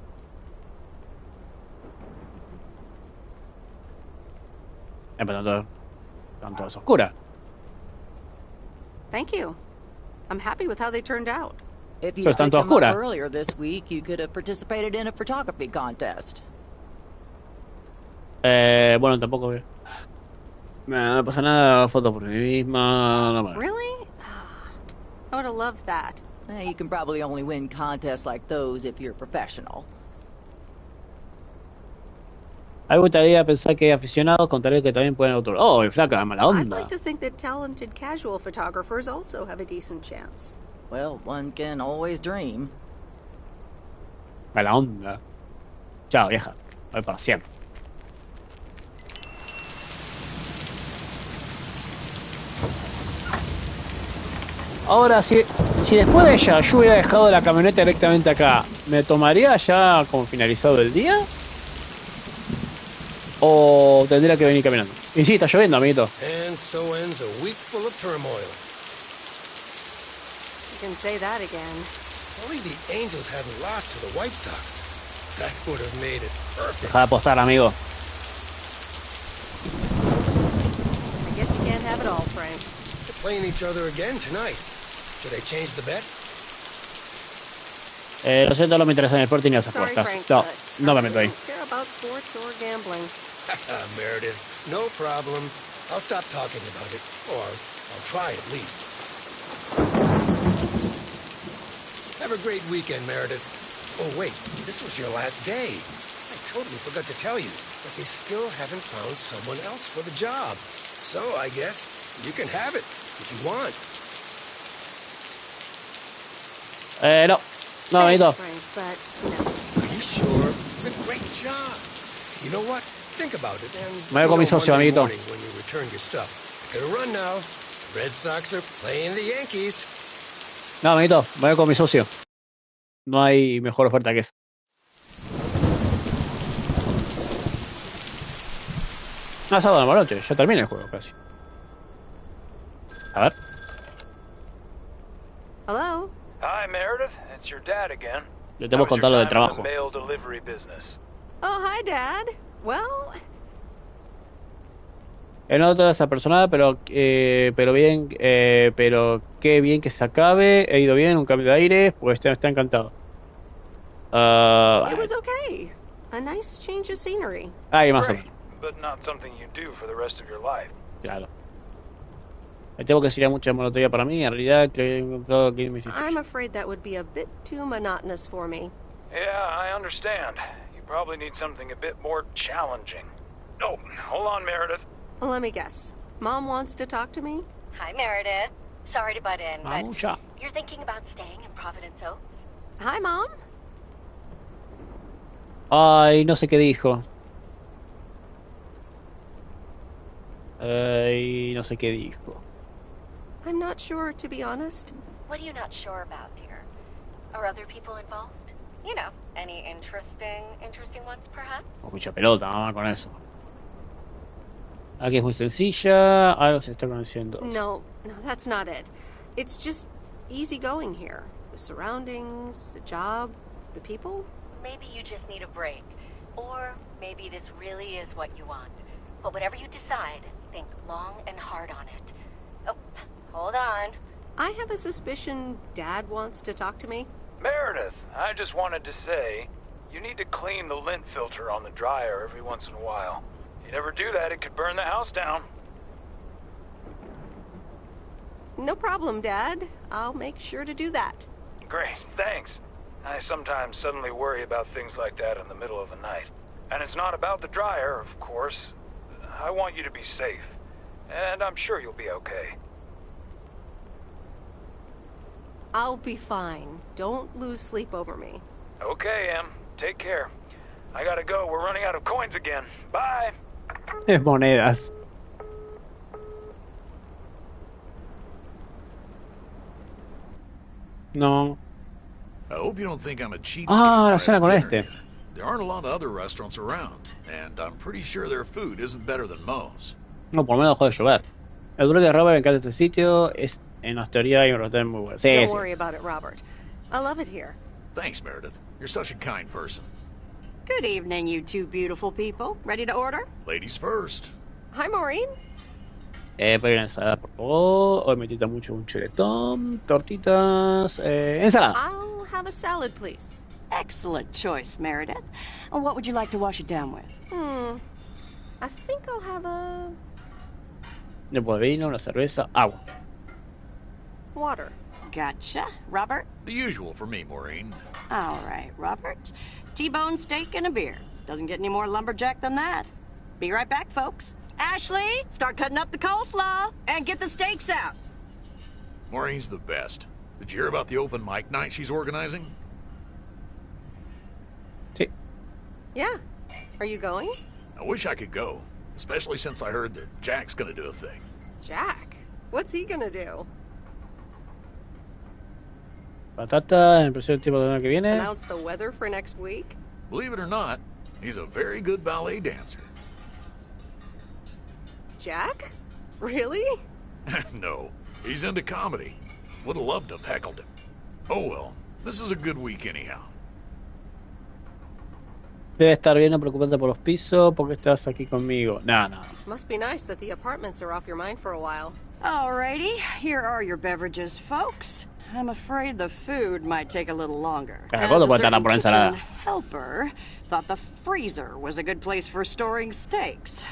Pero están todas oscuras. Thank you. I'm happy with how they turned out. If you Pero están picked todas them up oscuras. earlier this week, you could have participated in a photography contest. Bueno, tampoco veo. No pasa nada, foto por mí misma. No, Really? I would have loved that. You can probably only win contests like those if you're a professional. A mí me gustaría pensar que hay aficionados con tareas que también pueden autorizar. Oh, flaca, mala I'd onda. like to think that talented casual photographers also have a decent chance. Well, one can always dream. Mala onda. Chao, vieja. Voy para siempre. Ahora, si después de ella yo hubiera dejado la camioneta directamente acá, ¿me tomaría ya como finalizado el día? ¿O tendría que venir caminando? Y sí, está lloviendo, amiguito. And so ends a week full of turmoil. You can say that again. If only the Angels hadn't lost to the White Sox. That would have made it perfect. Deja de apostar, amigo. I guess you can't have it all, Frank. They're playing each other again tonight. Should I change the bet? Lo siento, no me interesan el Sporting ni las Sorry, apuestas. Frank, No, but no me I meto ahí. don't care about sports or gambling. Meredith, no problem. I'll stop talking about it. Or I'll try at least. Have a great weekend, Meredith. Oh, wait, this was your last day. I totally forgot to tell you, but they still haven't found someone else for the job. So I guess you can have it if you want. No. No, amiguito. Frank, but no. Are you sure? It's a great job. You know what? Think about it. And Me voy con mi socio, Monday amiguito. morning when you return your stuff. Gotta run now. Red Sox are playing the Yankees. No, amiguito, me voy con mi socio. No hay mejor oferta que esa. Ah, sábado a la noche, ya termina el juego casi. A ver. Hello? Hi, Meredith. It's your dad again. Le tengo que contar lo del trabajo. Mail delivery business. Oh, hi, Dad. Well... He notado esa persona, pero bien, pero qué bien que se acabe. He ido bien, un cambio de aire, pues está encantado. It was okay. A nice change of scenery. Ahí más o menos. But not something you do for the rest of your life. Claro. Me temo que sería mucha monotonía para mí. En realidad, creo que he encontrado aquí en mi sitio. I'm afraid that would be a bit too monotonous for me. Yeah, I understand. You probably need something a bit more challenging. Oh, hold on, Meredith. Let me guess. Mom wants to talk to me? Hi, Meredith. Sorry to butt in, but Mucha. you're thinking about staying in Providence Oaks? Hi, Mom. Ay, no sé qué dijo. Ay, no sé qué dijo. I'm not sure, to be honest. What are you not sure about, dear? Are other people involved? You know, any interesting ones, perhaps? Mucha pelota, mamá, con eso. Aquí es muy sencilla. Algo se está conociendo. No, that's not it. It's just easy going here. The surroundings, the job, the people. Maybe you just need a break. Or maybe this really is what you want. But whatever you decide, think long and hard on it. Oh, hold on. I have a suspicion Dad wants to talk to me. Meredith, I just wanted to say, you need to clean the lint filter on the dryer every once in a while. If you never do that, it could burn the house down. No problem, Dad. I'll make sure to do that. Great, thanks. I sometimes suddenly worry about things like that in the middle of the night. And it's not about the dryer, of course. I want you to be safe. And I'm sure you'll be okay. I'll be fine. Don't lose sleep over me. Okay, Em. Take care. I gotta go. We're running out of coins again. Bye! Monedas. No. I hope you don't think I'm a cheapskate. La cena con este. There aren't a lot of other restaurants around, and I'm pretty sure their food isn't better than Moe's. No, por lo menos dejó de llover. El duro de Robert me encanta este sitio. Es, en teoría, hay un hotel muy bueno. Sí, Don't sí. worry about it, Robert. I love it here. Thanks, Meredith. You're such a kind person. Good evening, you two beautiful people. Ready to order? Ladies first. Hi, Maureen. Pero ensalada, por favor. Hoy me tita mucho un chuletón, tortitas, ensalada. I'll have a salad, please. Excellent choice, Meredith. And what would you like to wash it down with? I think I'll have a... Después de vino, una cerveza, agua. water. Gotcha. Robert? The usual for me, Maureen. All right, Robert. T-bone steak and a beer. Doesn't get any more lumberjack than that. Be right back, folks. Ashley, start cutting up the coleslaw and get the steaks out. Maureen's the best. Did you hear about the open mic night she's organizing? Sí. Yeah. Are you going? I wish I could go, especially since I heard that Jack's gonna do a thing. Jack? What's he gonna do? Patata, en el próximo tiempo de semana que viene. Announce the weather for next week? Believe it or not, he's a very good ballet dancer. Jack? Really? No, he's into comedy. Would have loved to have heckled him. Oh well, this is a good week anyhow. Debe estar bien, no preocuparte por los pisos, porque estás aquí conmigo. No. Must be nice that the apartments are off your mind for a while. Alrighty, here are your beverages, folks. I'm afraid the food might take a little longer. As a certain kitchen helper thought the freezer was a good place for storing steaks.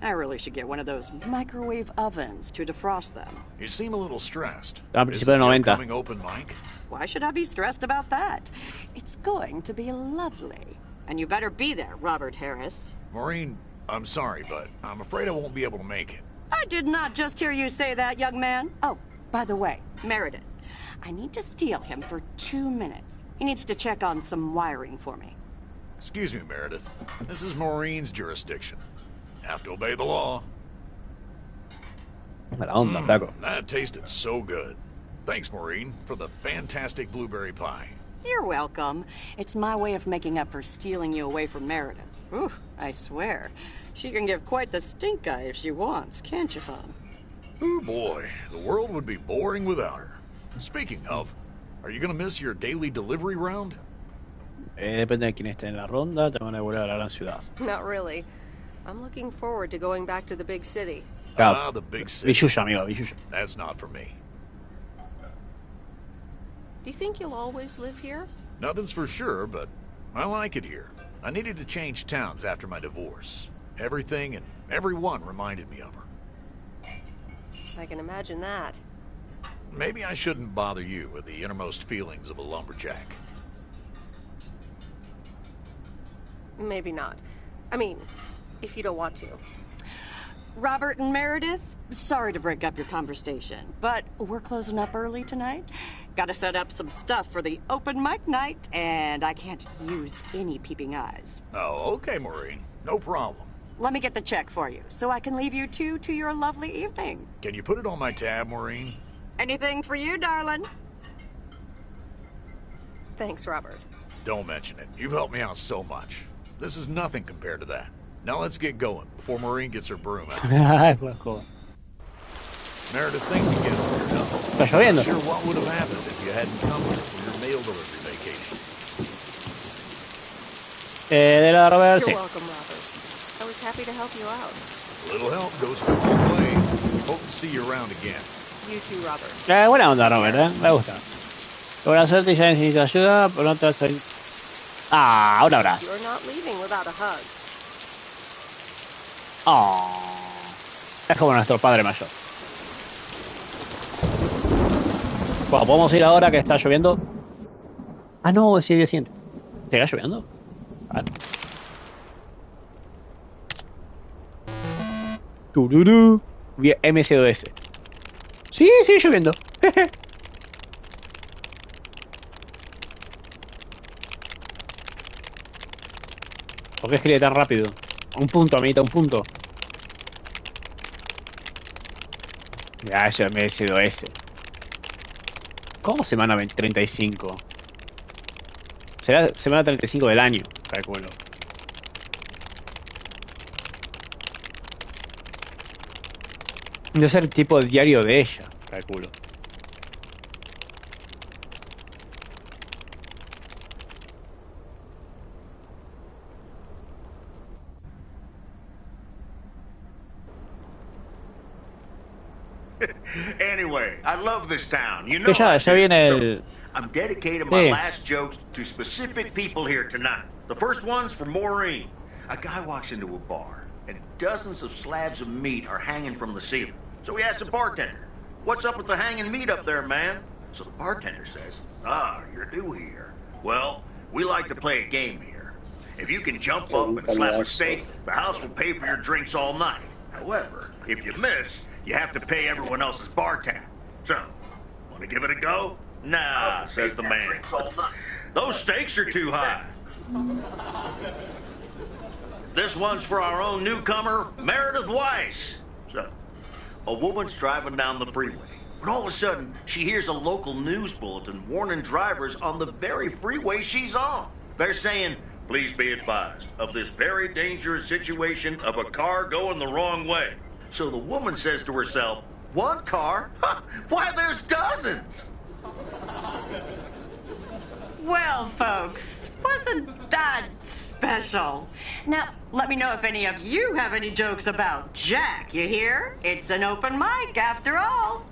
I really should get one of those microwave ovens to defrost them. You seem a little stressed. Is it the upcoming open mic? Why should I be stressed about that? It's going to be lovely. And you better be there, Robert Harris. Maureen, I'm sorry, but I'm afraid I won't be able to make it. I did not just hear you say that, young man. Oh, by the way, Meredith, I need to steal him for 2 minutes. He needs to check on some wiring for me. Excuse me, Meredith. This is Maureen's jurisdiction. Have to obey the law. That tasted so good. Thanks, Maureen, for the fantastic blueberry pie. You're welcome. It's my way of making up for stealing you away from Meredith. Ooh, I swear. She can give quite the stink eye if she wants, can't you, hon? Oh boy, the world would be boring without her. Speaking of, are you gonna miss your daily delivery round? Depende de quién esté en la ronda, te van a devolver a la gran ciudad. Not really. I'm looking forward to going back to the big city. Ah, the big city. Villuya, amigo, Villuya. That's not for me. Do you think you'll always live here? Nothing's for sure, but I like it here. I needed to change towns after my divorce. Everything and everyone reminded me of her. I can imagine that. Maybe I shouldn't bother you with the innermost feelings of a lumberjack. Maybe not. I mean, if you don't want to. Robert and Meredith, sorry to break up your conversation, but we're closing up early tonight. Gotta set up some stuff for the open mic night, and I can't use any peeping eyes. Oh, okay, Maureen. No problem. Let me get the check for you, so I can leave you two to your lovely evening. Can you put it on my tab, Maureen? Anything for you, darling. Thanks, Robert. Don't mention it. You've helped me out so much. This is nothing compared to that. Now let's get going before Maureen gets her broom out. Meredith, thanks again for your help. Está lloviendo. Not sure what would have happened if you hadn't come here for your mail delivery vacation. De la Robert, sí. You're welcome, Robert. I was happy to help you out. A little help goes a long way. Hope to see you around again. You too, Robert. Buena onda, Robert, Me gusta. Buena suerte y ya necesitas ayuda, pero no te vas a... Ah, un abrazo. You're not leaving without a hug. Oh. Es como nuestro padre mayor. Bueno, podemos ir ahora que está lloviendo. Ah, no, sigue siendo. ¿Sigue lloviendo? Vale. Tururú. MC2S. Sí, sigue lloviendo. ¿Por qué escribe tan rápido? Un punto, amiguita, un punto. Ya, eso MC2S. ¿Cómo semana 35? Será semana 35 del año, calculo. Debe ser tipo el diario de ella, calculo. Anyway, I love this town. You know, Ya viene el... I'm dedicating my last jokes to specific people here tonight. The first one's for Maureen. A guy walks into a bar, and dozens of slabs of meat are hanging from the ceiling. So he asks the bartender, "What's up with the hanging meat up there, man?" So the bartender says, "Ah, you're new here. Well, we like to play a game here. If you can jump up and slap a steak, the house will pay for your drinks all night. However, if you miss, you have to pay everyone else's bar tab. So, want to give it a go?" "Nah," says the man. "Those stakes are too high." This one's for our own newcomer, Meredith Weiss. So, a woman's driving down the freeway, but all of a sudden, she hears a local news bulletin warning drivers on the very freeway she's on. They're saying, "Please be advised of this very dangerous situation of a car going the wrong way." So the woman says to herself, "One car? Why, there's dozens!" Well, folks, wasn't that special? Now, let me know if any of you have any jokes about Jack, you hear? It's an open mic after all.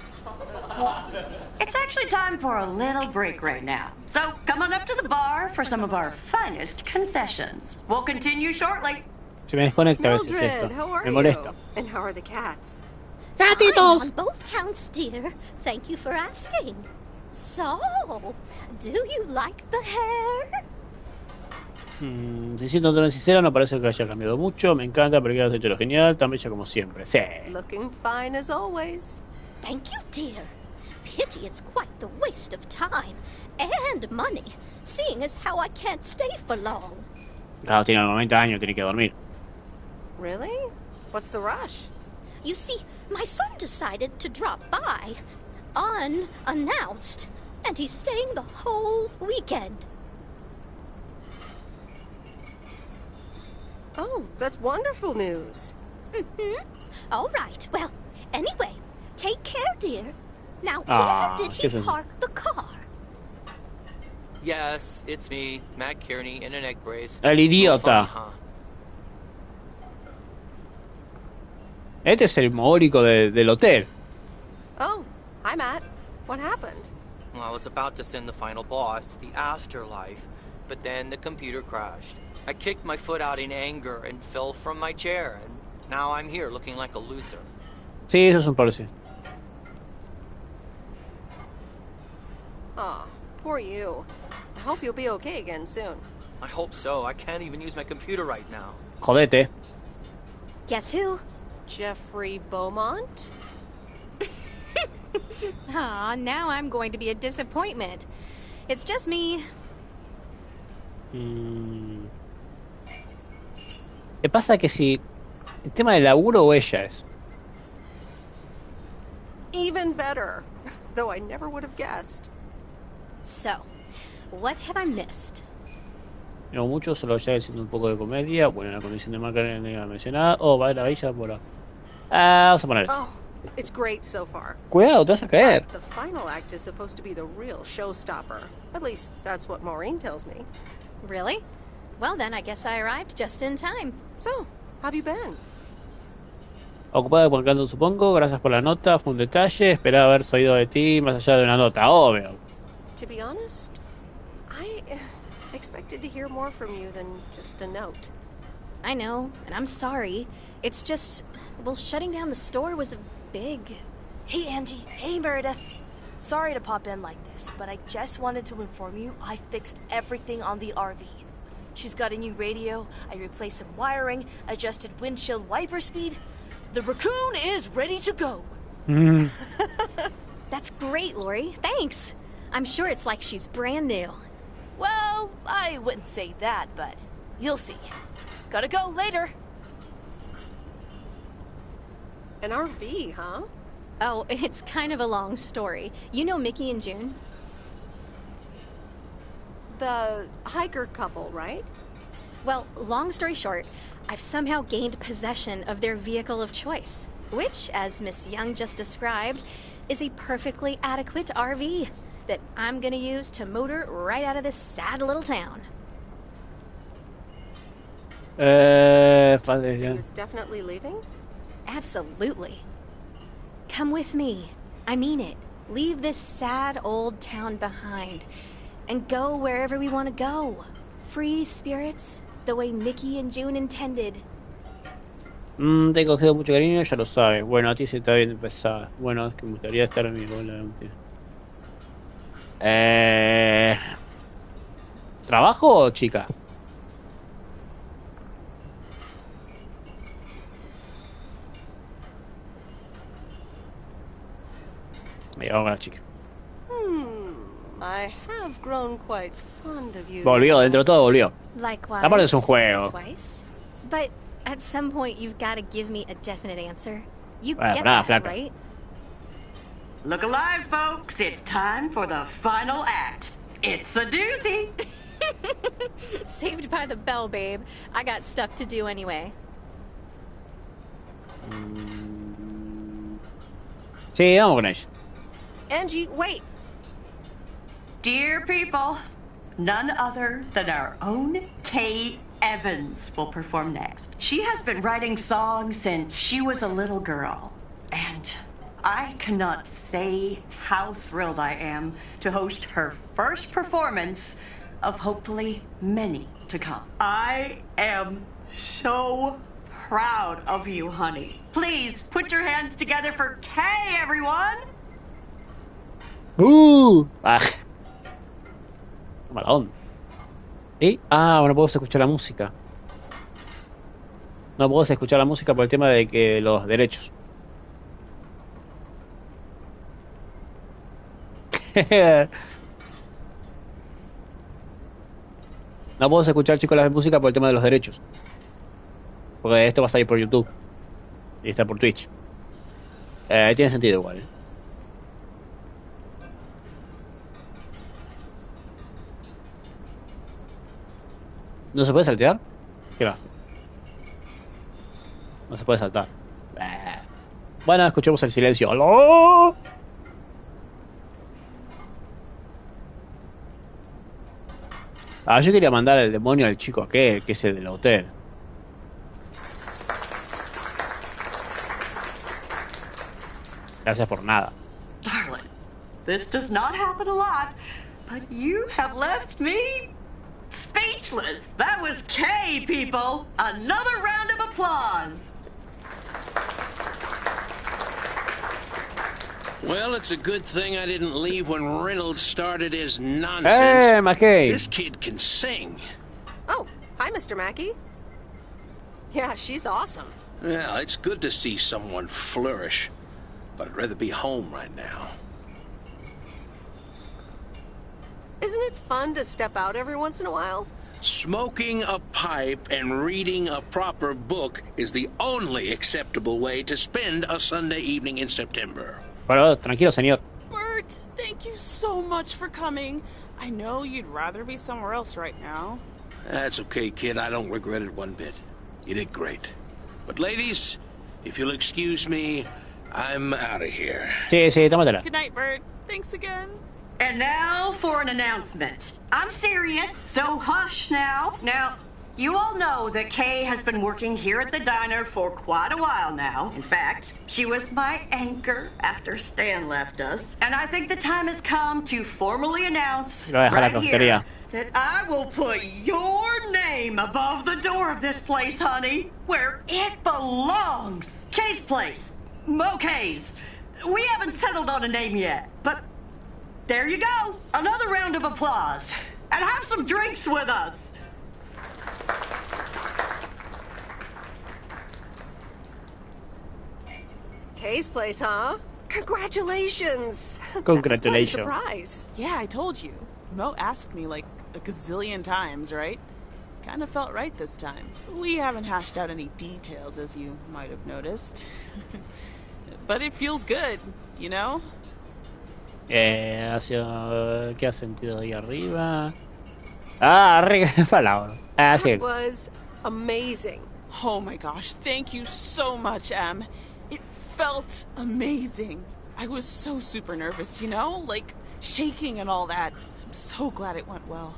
It's actually time for a little break right now. So come on up to the bar for some of our finest concessions. We'll continue shortly. Se me desconecta a veces Mildred, esto. how are Me molesta. you? And how are the cats? Fine on both counts, dear. Thank you for asking. So, do you like the hair? Si siento tan sincero, no parece que haya cambiado mucho. Me encanta, pero que has hecho lo genial, tan bella como siempre. Sí. Looking fine as always. Thank you, dear. Pity it's quite the waste of time and money, seeing as how I can't stay for long. Claro, tiene 90 años, tiene que dormir. Really? What's the rush? You see, my son decided to drop by, unannounced, and he's staying the whole weekend. Oh, that's wonderful news. All right. Well, anyway, take care, dear. Now, Ah, where did ¿qué he es eso? park the car? Yes, it's me, Matt Kearney, in an egg brace. El idiota. Funny, huh? Este es el mogólico del hotel. Oh, hi, Matt. What happened? Well, I was about to send the final boss to the afterlife, but then the computer crashed. I kicked my foot out in anger and fell from my chair, and now I'm here looking like a loser. Sí, eso es un parecido. Aw, poor you. I hope you'll be okay again soon. I hope so. I can't even use my computer right now. Jodete. Guess who? Jeffrey Beaumont? Aw, now I'm going to be a disappointment. It's just me. ¿Qué pasa que si el tema del laburo o ella es? Even better. Though I never would have guessed. So, what have I missed? No mucho, solo ya haciendo un poco de comedia. Bueno, la condición de marca mencionada. Oh, va a la bella por la... vamos a poner eso. Oh, it's great so far. Cuidado, te vas a caer. The final act is supposed to be the real showstopper. At least that's what Maureen tells me. Really? Well, then I guess I arrived just in time. So, how have you been? Ocupada por canto, supongo. Gracias por la nota. Fue un detalle. Esperaba haber sabido de ti más allá de una nota. Obvio. To be honest, I expected to hear more from you than just a note. I know, and I'm sorry. It's just, well, shutting down the store was a big... Hey, Angie. Hey, Meredith. Sorry to pop in like this, but I just wanted to inform you I fixed everything on the RV. She's got a new radio, I replaced some wiring, adjusted windshield wiper speed. The raccoon is ready to go. That's great, Lori. Thanks. I'm sure it's like she's brand new. Well, I wouldn't say that, but you'll see. Gotta go later. An RV, huh? Oh, it's kind of a long story. You know Mickey and June? The hiker couple, right? Well, long story short, I've somehow gained possession of their vehicle of choice, which, as Miss Young just described, is a perfectly adequate RV that I'm gonna use to motor right out of this sad little town. So you're definitely leaving? Absolutely. Come with me. I mean it. Leave this sad old town behind and go wherever we want to go. Free spirits, the way Mickey and June intended. Te he cogido mucho cariño, ya lo sabes. Bueno, a ti se te está bien empezada. Bueno, es que me gustaría estar en mi bola. ¿Trabajo o chica? Ahí vamos con la chica. I have grown quite fond of you. Volvió, dentro de todo volvió. Likewise, Aparte es un juego. Miss Weiss. But at some point you've got to give me a definite answer. You Bueno, get nada, that, flaca. right? Look alive, folks. It's time for the final act. It's a doozy. Saved by the bell, babe. I got stuff to do anyway. Sí, vamos con ella. Angie, wait. Dear people, none other than our own Kay Evans will perform next. She has been writing songs since she was a little girl, and I cannot say how thrilled I am to host her first performance of hopefully many to come. I am so proud of you, honey. Please put your hands together for Kay, everyone. Ah. Maradón. ¿Y? Ah, bueno, puedo escuchar la música. No puedo escuchar la música por el tema de que los derechos. No puedo escuchar, chicos, la música por el tema de los derechos. Porque esto va a salir por YouTube. Y está por Twitch. Tiene sentido igual, ¿No se puede saltear? ¿Qué va? No se puede saltar. Bueno, escuchemos el silencio. ¡Aló! Yo quería mandar el demonio al chico aquel, que es el del hotel. Gracias por nada. Darling, this does not happen a lot, but you have left me speechless. That was Kay, people. Another round of applause. Well, it's a good thing I didn't leave when Reynolds started his nonsense. Hey, Mackay. This kid can sing. Oh, hi, Mr. Mackey. Yeah, she's awesome. Well, it's good to see someone flourish, but I'd rather be home right now. Isn't it fun to step out every once in a while? Smoking a pipe and reading a proper book is the only acceptable way to spend a Sunday evening in September. Bueno, tranquilo, señor. Bert, thank you so much for coming. I know you'd rather be somewhere else right now. That's okay, kid. I don't regret it one bit. You did great. But ladies, if you'll excuse me, I'm out of here. Sí, tómatela. Good night, Bert. Thanks again. And now for an announcement. I'm serious, so hush now. Now, you all know that Kay has been working here at the diner for quite a while now. In fact, she was my anchor after Stan left us. And I think the time has come to formally announce right here that I will put your name above the door of this place, honey, where it belongs. Kay's place. Mo Kay's. We haven't settled on a name yet, but there you go. Another round of applause. And have some drinks with us. Kay's place, huh? Congratulations! Congratulations. That's quite a surprise. Yeah, I told you. Mo asked me like a gazillion times, right? Kind of felt right this time. We haven't hashed out any details, as you might have noticed. But it feels good, you know? ¿Qué ha sentido ahí arriba? Arriba, palabra. Sí. That was amazing. Oh my gosh, thank you so much, Em. It felt amazing. I was so super nervous, you know? Like, shaking and all that. I'm so glad it went well.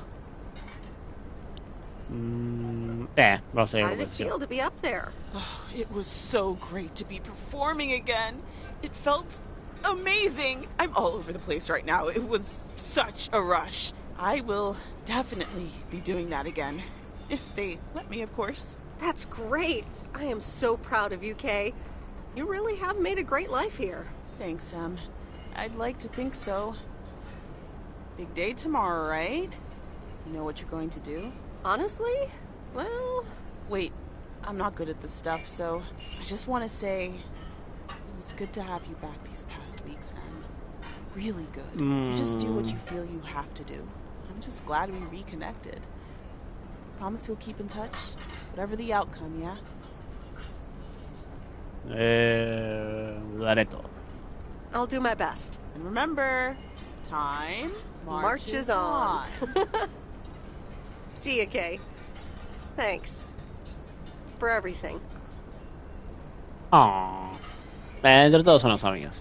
How did it feel to be up there? Oh, it was so great to be performing again. It felt amazing. I'm all over the place right now. It was such a rush. I will definitely be doing that again. If they let me, of course. That's great. I am so proud of you, Kay. You really have made a great life here. Thanks, Em. I'd like to think so. Big day tomorrow, right? You know what you're going to do? Honestly? Well... Wait, I'm not good at this stuff, so I just want to say it was good to have you back these past weeks, Em. Really good. You just do what you feel you have to do. I'm just glad we reconnected. Promise you'll keep in touch? Whatever the outcome, yeah? Daré todo. I'll do my best. And remember, time marches on. See ya, Kay. Thanks. For everything. Aww. Entre todos son los amigos.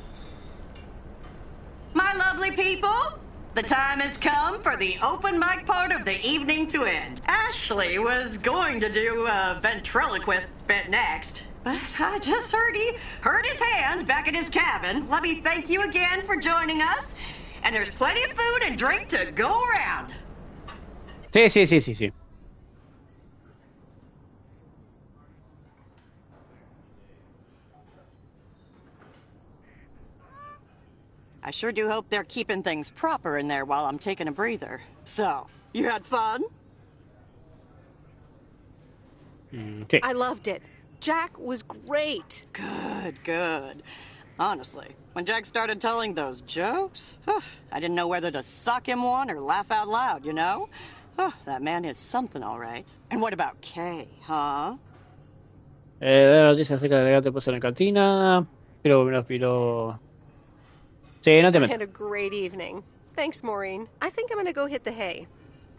My lovely people, the time has come for the open mic part of the evening to end. Ashley was going to do a ventriloquist bit next, but I just heard his hand back in his cabin. Let me thank you again for joining us, and there's plenty of food and drink to go around. Sí. I sure do hope they're keeping things proper in there while I'm taking a breather. So, you had fun? Sí. I loved it. Jack was great. Good. Honestly, when Jack started telling those jokes, I didn't know whether to suck him one or laugh out loud, you know? That man is something, all right. And what about Kay, huh? Noticias acerca del legado puesto en la cantina. Sí, no te I metas. had a great evening. Thanks, Maureen. I think I'm gonna go hit the hay.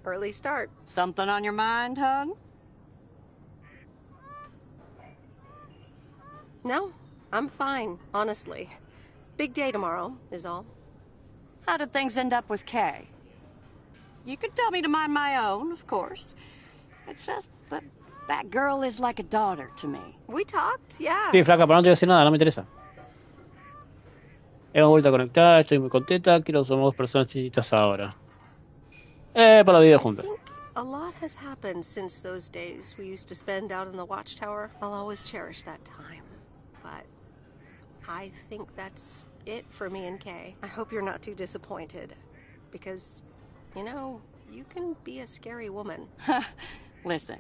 Early start. Something on your mind, hon? No, I'm fine, honestly. Big day tomorrow, is all. How did things end up with Kay? You could tell me to mind my own, of course. It's just that girl is like a daughter to me. We talked, yeah. Sí, flaca, pero no te voy a decir nada, no me interesa. Hemos vuelto a conectar, estoy muy contenta, quiero somos 2 personas distintas ahora. Para la vida juntas. A lot has happened since those days we used to spend out in the watchtower. I'll always cherish that time. But I think that's it for me and Kay. I hope you're not too disappointed. Because, you know, you can be a scary woman. Listen,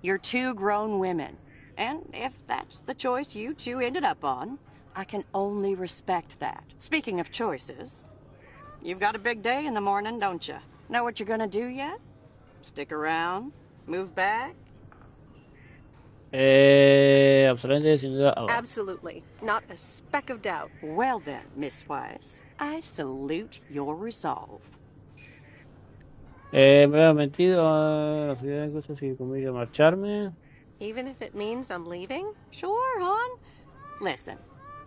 you're 2 grown women. And if that's the choice you 2 ended up on, I can only respect that. Speaking of choices, you've got a big day in the morning, don't you? Know what you're gonna do yet? Stick around? Move back? Absolutamente, sin duda. Oh. Absolutely. Not a speck of doubt. Well then, Miss Weiss, I salute your resolve. Me había metido a la ciudad de cosas y conmigo a marcharme. Even if it means I'm leaving? Sure, hon. Listen,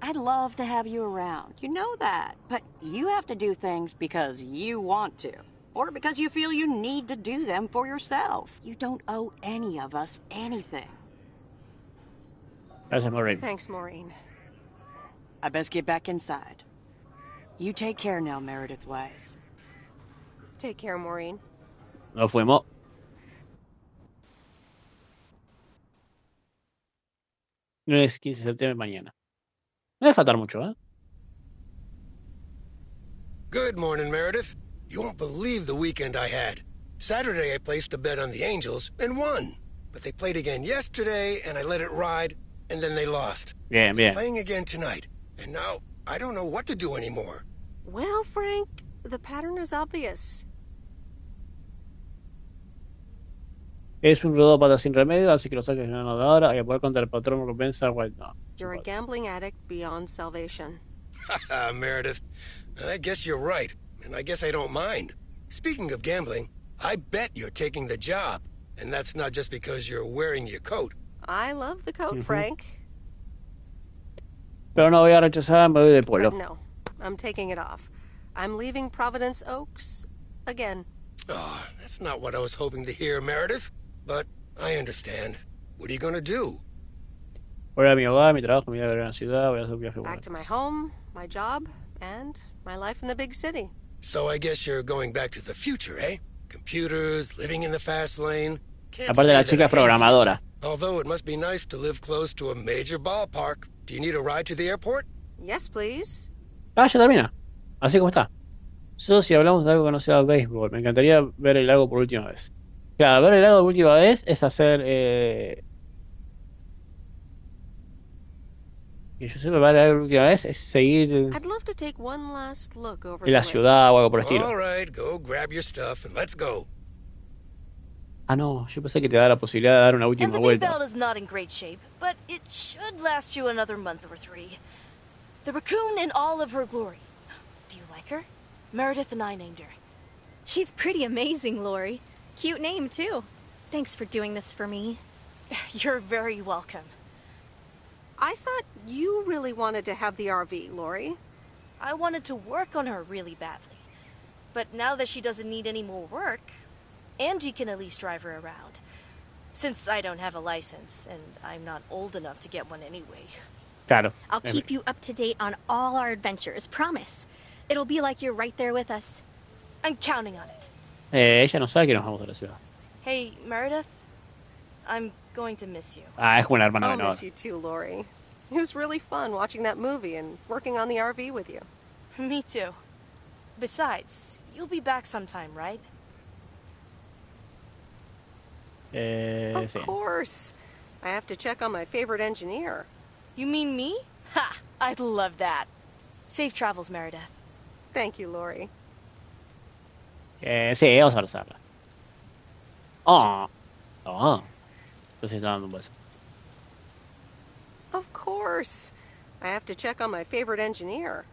I'd love to have you around. You know that. But you have to do things because you want to. Or because you feel you need to do them for yourself. You don't owe any of us anything. Gracias, Maureen. Thanks, Maureen. I best get back inside. You take care now, Meredith Weiss. Take care, Maureen. Nos fuimos. Lunes 15 de septiembre mañana. No debe faltar mucho, ¿eh? Good morning, Meredith. You won't believe the weekend I had. Saturday, I placed a bet on the Angels and won. But they played again yesterday, and I let it ride, and then they lost. Bien, They're bien. playing again tonight, and now I don't know what to do anymore. Well, Frank, the pattern is obvious. Es un rudo pata sin remedio, así que lo saques de la de ahora. Hay que poder contra el patrón recompensa. White, no. You're a gambling addict beyond salvation. Haha, Meredith. I guess you're right, and I guess I don't mind. Speaking of gambling, I bet you're taking the job. And that's not just because you're wearing your coat. I love the coat, Frank. Pero no voy a rechazar, me voy de pueblo. But no, I'm taking it off. I'm leaving Providence Oaks again. Oh, that's not what I was hoping to hear, Meredith. But I understand. What are you gonna do? Voy a mi hogar, mi trabajo, mi vida en la ciudad, voy a hacer un viaje. Back to my home, my job, and my life in the big city. So I guess you're going back to the future, eh? Computers, living in the fast lane. Aparte de la chica es programadora. Although it must be nice to live close to a major ballpark. Do you need a ride to the airport? Yes, please. Ah, ya termina. Así como está. Solo si hablamos de algo que no sea béisbol. Me encantaría ver el lago por última vez. Claro, ver el lago por última vez es hacer... Que yo sepa, ver el lago por última vez es seguir I'd love to take one last look over en la ciudad o algo por el estilo. All right, go grab your stuff and let's go. Ah, no, yo pensé que te da la posibilidad de dar una última And the vuelta. V-belt is not in great shape, but it should last you another month or 3. The raccoon in all of her glory. Do you like her? Meredith and I named her. She's pretty amazing, Lori. Cute name, too. Thanks for doing this for me. You're very welcome. I thought you really wanted to have the RV, Lori. I wanted to work on her really badly. But now that she doesn't need any more work, Angie can at least drive her around. Since I don't have a license, and I'm not old enough to get one anyway. Claro. I'll keep you up to date on all our adventures, promise. It'll be like you're right there with us. I'm counting on it. Ella no sabe que nos vamos a la ciudad. Hey, Meredith, I'm going to miss you. Ah, es como la hermana I'll menor. miss you too, Lori. It was really fun watching that movie and working on the RV with you. Me too. Besides, you'll be back sometime, right? Of Sí. course. I have to check on my favorite engineer. You mean me? Ha! I'd love that. Safe travels, Meredith. Thank you, Lori. Sí, vamos a abrazarla. Oh. Oh. Entonces está dando un beso. Of course. I have to check on my favorite engineer.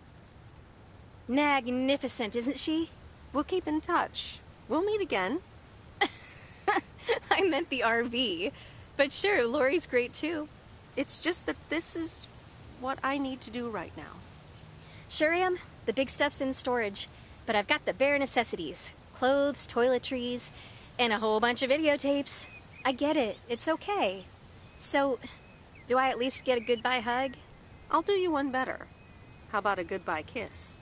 Magnificent, isn't she? We'll keep in touch. We'll meet again. I meant the RV. But sure, Lori's great too. It's just that this is what I need to do right now. Sure am. The big stuff's in storage. But I've got the bare necessities. Clothes, toiletries, and a whole bunch of videotapes. I get it. It's okay. So, do I at least get a goodbye hug? I'll do you one better. How about a goodbye kiss?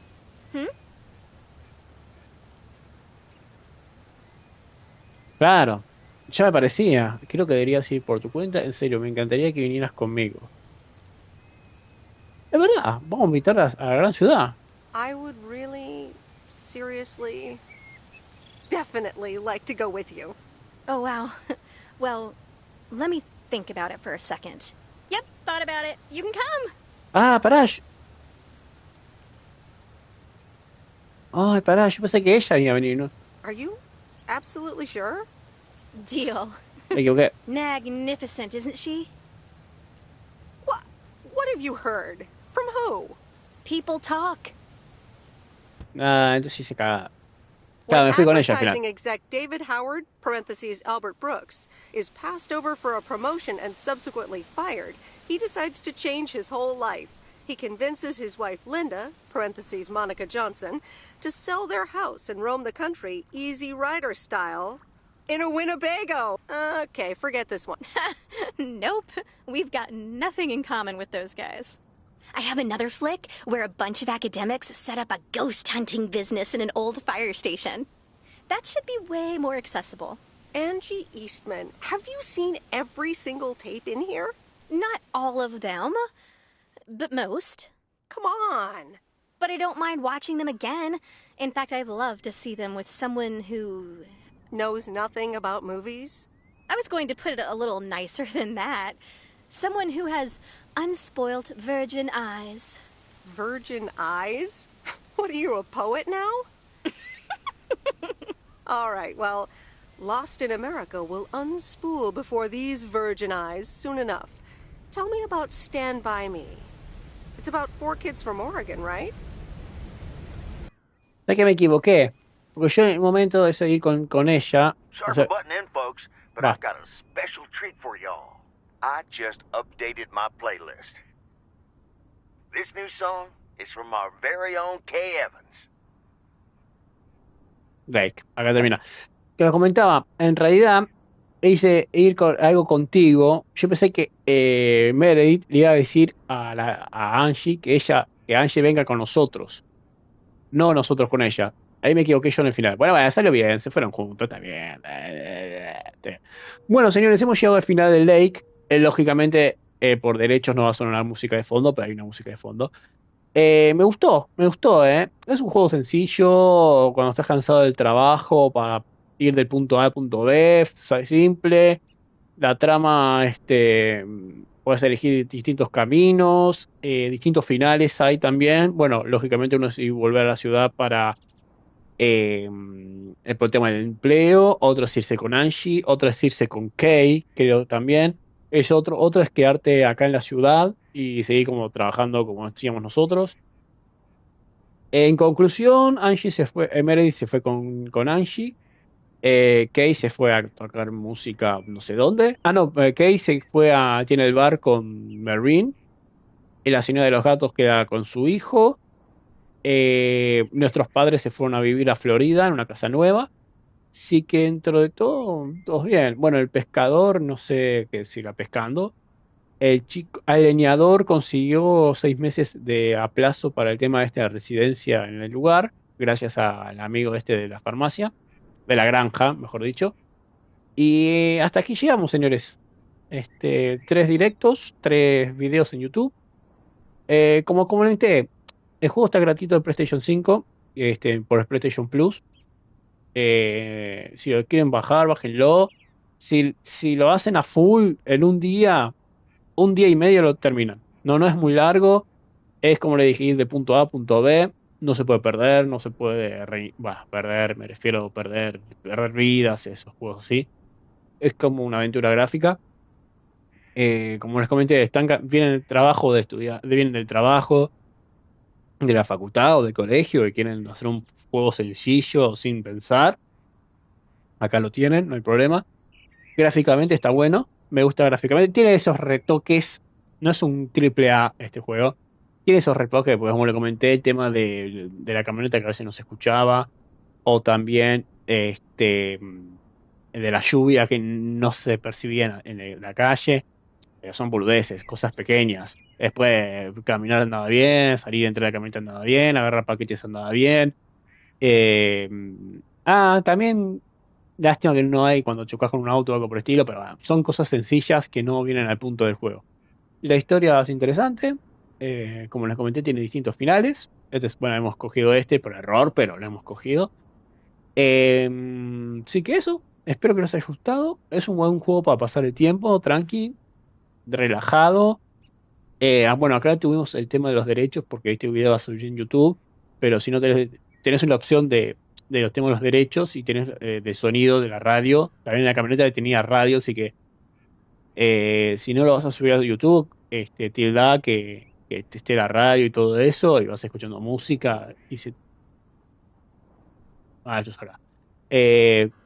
Claro, ya me parecía. Creo que deberías ir por tu cuenta. En serio, me encantaría que vinieras conmigo. Es verdad, vamos a invitar a la gran ciudad. I would really, seriously, definitely like to go with you. Oh, wow. Well, let me think about it for a second. Yep, thought about it. You can come. Ah, pará. Ay, pará, yo pensé que ella iba a venir, ¿no? Are you absolutely sure? Deal. Me equivoqué. Magnificent, isn't she? What have you heard? From who? People talk. Ah, entonces sí se caga. Claro, me fui con ella al Advertising final. exec David Howard, parentheses Albert Brooks, is passed over for a promotion and subsequently fired, he decides to change his whole life. He convinces his wife Linda, parentheses Monica Johnson, to sell their house and roam the country Easy Rider style in a Winnebago. Okay, forget this one. Nope. We've got nothing in common with those guys. I have another flick where a bunch of academics set up a ghost hunting business in an old fire station. That should be way more accessible. Angie Eastman, have you seen every single tape in here? Not all of them, but most. Come on. But I don't mind watching them again. In fact, I'd love to see them with someone who knows nothing about movies? I was going to put it a little nicer than that. Someone who has unspoilt virgin eyes. Virgin eyes? What are you, a poet now? All right, well, Lost in America will unspool before these virgin eyes soon enough. Tell me about Stand By Me. It's about 4 kids from Oregon, right? Es que me equivoqué. Porque yo en el momento de seguir con ella. Sorry O sea, for butting in, folks, but I've got a special treat for y'all. I just updated my playlist. This new song is from our very own Kay Evans. Drake, acá termina. Que lo comentaba, en realidad hice ir con algo contigo. Yo pensé que Meredith le iba a decir a Angie que Angie venga con nosotros. No nosotros con ella. Ahí me equivoqué yo en el final. Bueno, salió bien, se fueron juntos, está bien. Bueno, señores, hemos llegado al final del Lake. Lógicamente, por derechos no va a sonar música de fondo, pero hay una música de fondo. Me gustó, Es un juego sencillo, cuando estás cansado del trabajo, para ir del punto A al punto B, simple. La trama, puedes elegir distintos caminos, distintos finales hay también. Bueno, lógicamente uno es ir volver a la ciudad para el tema del empleo, otro es irse con Angie, otro es irse con Kay, creo también. Otro es quedarte acá en la ciudad y seguir como trabajando como decíamos nosotros. En conclusión, Meredith se fue con Angie. Kay se fue a tocar música no sé dónde. Kay tiene el bar con Maureen. Y la señora de los gatos queda con su hijo. Nuestros padres se fueron a vivir a Florida en una casa nueva. Sí que dentro de todo bien. Bueno, el pescador, no sé qué siga pescando. El leñador consiguió 6 meses de aplazo para el tema de residencia en el lugar, gracias al amigo de la farmacia, de la granja, mejor dicho. Y hasta aquí llegamos, señores. 3 directos, 3 videos en YouTube. Como comenté, el juego está gratuito en PlayStation 5, por el PlayStation Plus. Si lo quieren bajar, bájenlo. Si lo hacen a full en un día y medio lo terminan. No es muy largo. Es como le dije, ir de punto A a punto B. No se puede perder, no se puede perder, me refiero a perder vidas, esos juegos así. Es como una aventura gráfica. Como les comenté, vienen del trabajo de estudiar, vienen del trabajo, de la facultad o del colegio, y quieren hacer un juego sencillo, sin pensar. Acá lo tienen, no hay problema. Gráficamente está bueno, me gusta gráficamente. Tiene esos retoques no es un triple A este juego. Tiene esos retoques, pues como le comenté, el tema de la camioneta que a veces no se escuchaba, o también de la lluvia que no se percibía en la calle. Son boludeces, cosas pequeñas. Después caminar andaba bien, salir entre la camioneta andaba bien, agarrar paquetes andaba bien. Eh, También lástima que no hay cuando chocas con un auto o algo por el estilo, pero bueno, son cosas sencillas que no vienen al punto del juego. La historia es interesante, como les comenté, tiene distintos finales. Bueno, hemos cogido este por error, pero lo hemos cogido. Sí que eso, espero que les haya gustado. Es un buen juego para pasar el tiempo, tranqui, relajado. Bueno, acá tuvimos el tema de los derechos porque este video va a subir en YouTube, pero si no tenés la opción de los temas de los derechos y tenés de sonido de la radio. También en la camioneta tenía radio, así que si no lo vas a subir a YouTube, tilda que te esté la radio y todo eso, y vas escuchando música. Esto es acá.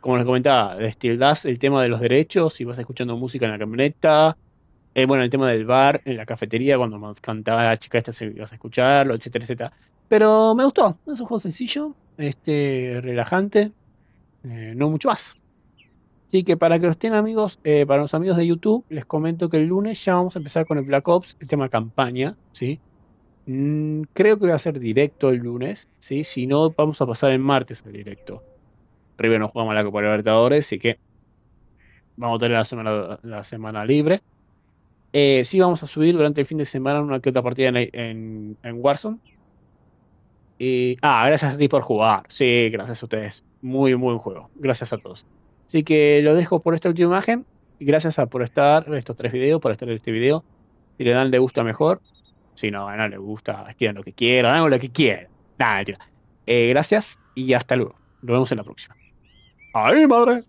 Como les comentaba, destildás el tema de los derechos y vas escuchando música en la camioneta. Bueno, el tema del bar, en la cafetería, cuando nos cantaba la chica esta, se ibas a escucharlo, etcétera, etcétera. Pero me gustó, es un juego sencillo, relajante, no mucho más. Así que para que los estén amigos, para los amigos de YouTube, les comento que el lunes ya vamos a empezar con el Black Ops, el tema campaña, ¿sí? Creo que va a ser directo el lunes, ¿sí? Si no, vamos a pasar el martes al directo. River no jugamos a la Copa Libertadores, así que vamos a tener la semana libre. Sí, vamos a subir durante el fin de semana una que otra partida en Warzone. Gracias a ti por jugar. Sí, gracias a ustedes. Muy buen juego. Gracias a todos. Así que lo dejo por esta última imagen. Gracias por estar estos 3 videos, por estar en este video. Si le dan le gusta mejor. Si no le gusta, escriban lo que quieran, hagan lo que quieran. Nada, mentira. Gracias y hasta luego. Nos vemos en la próxima. ¡Ay, madre!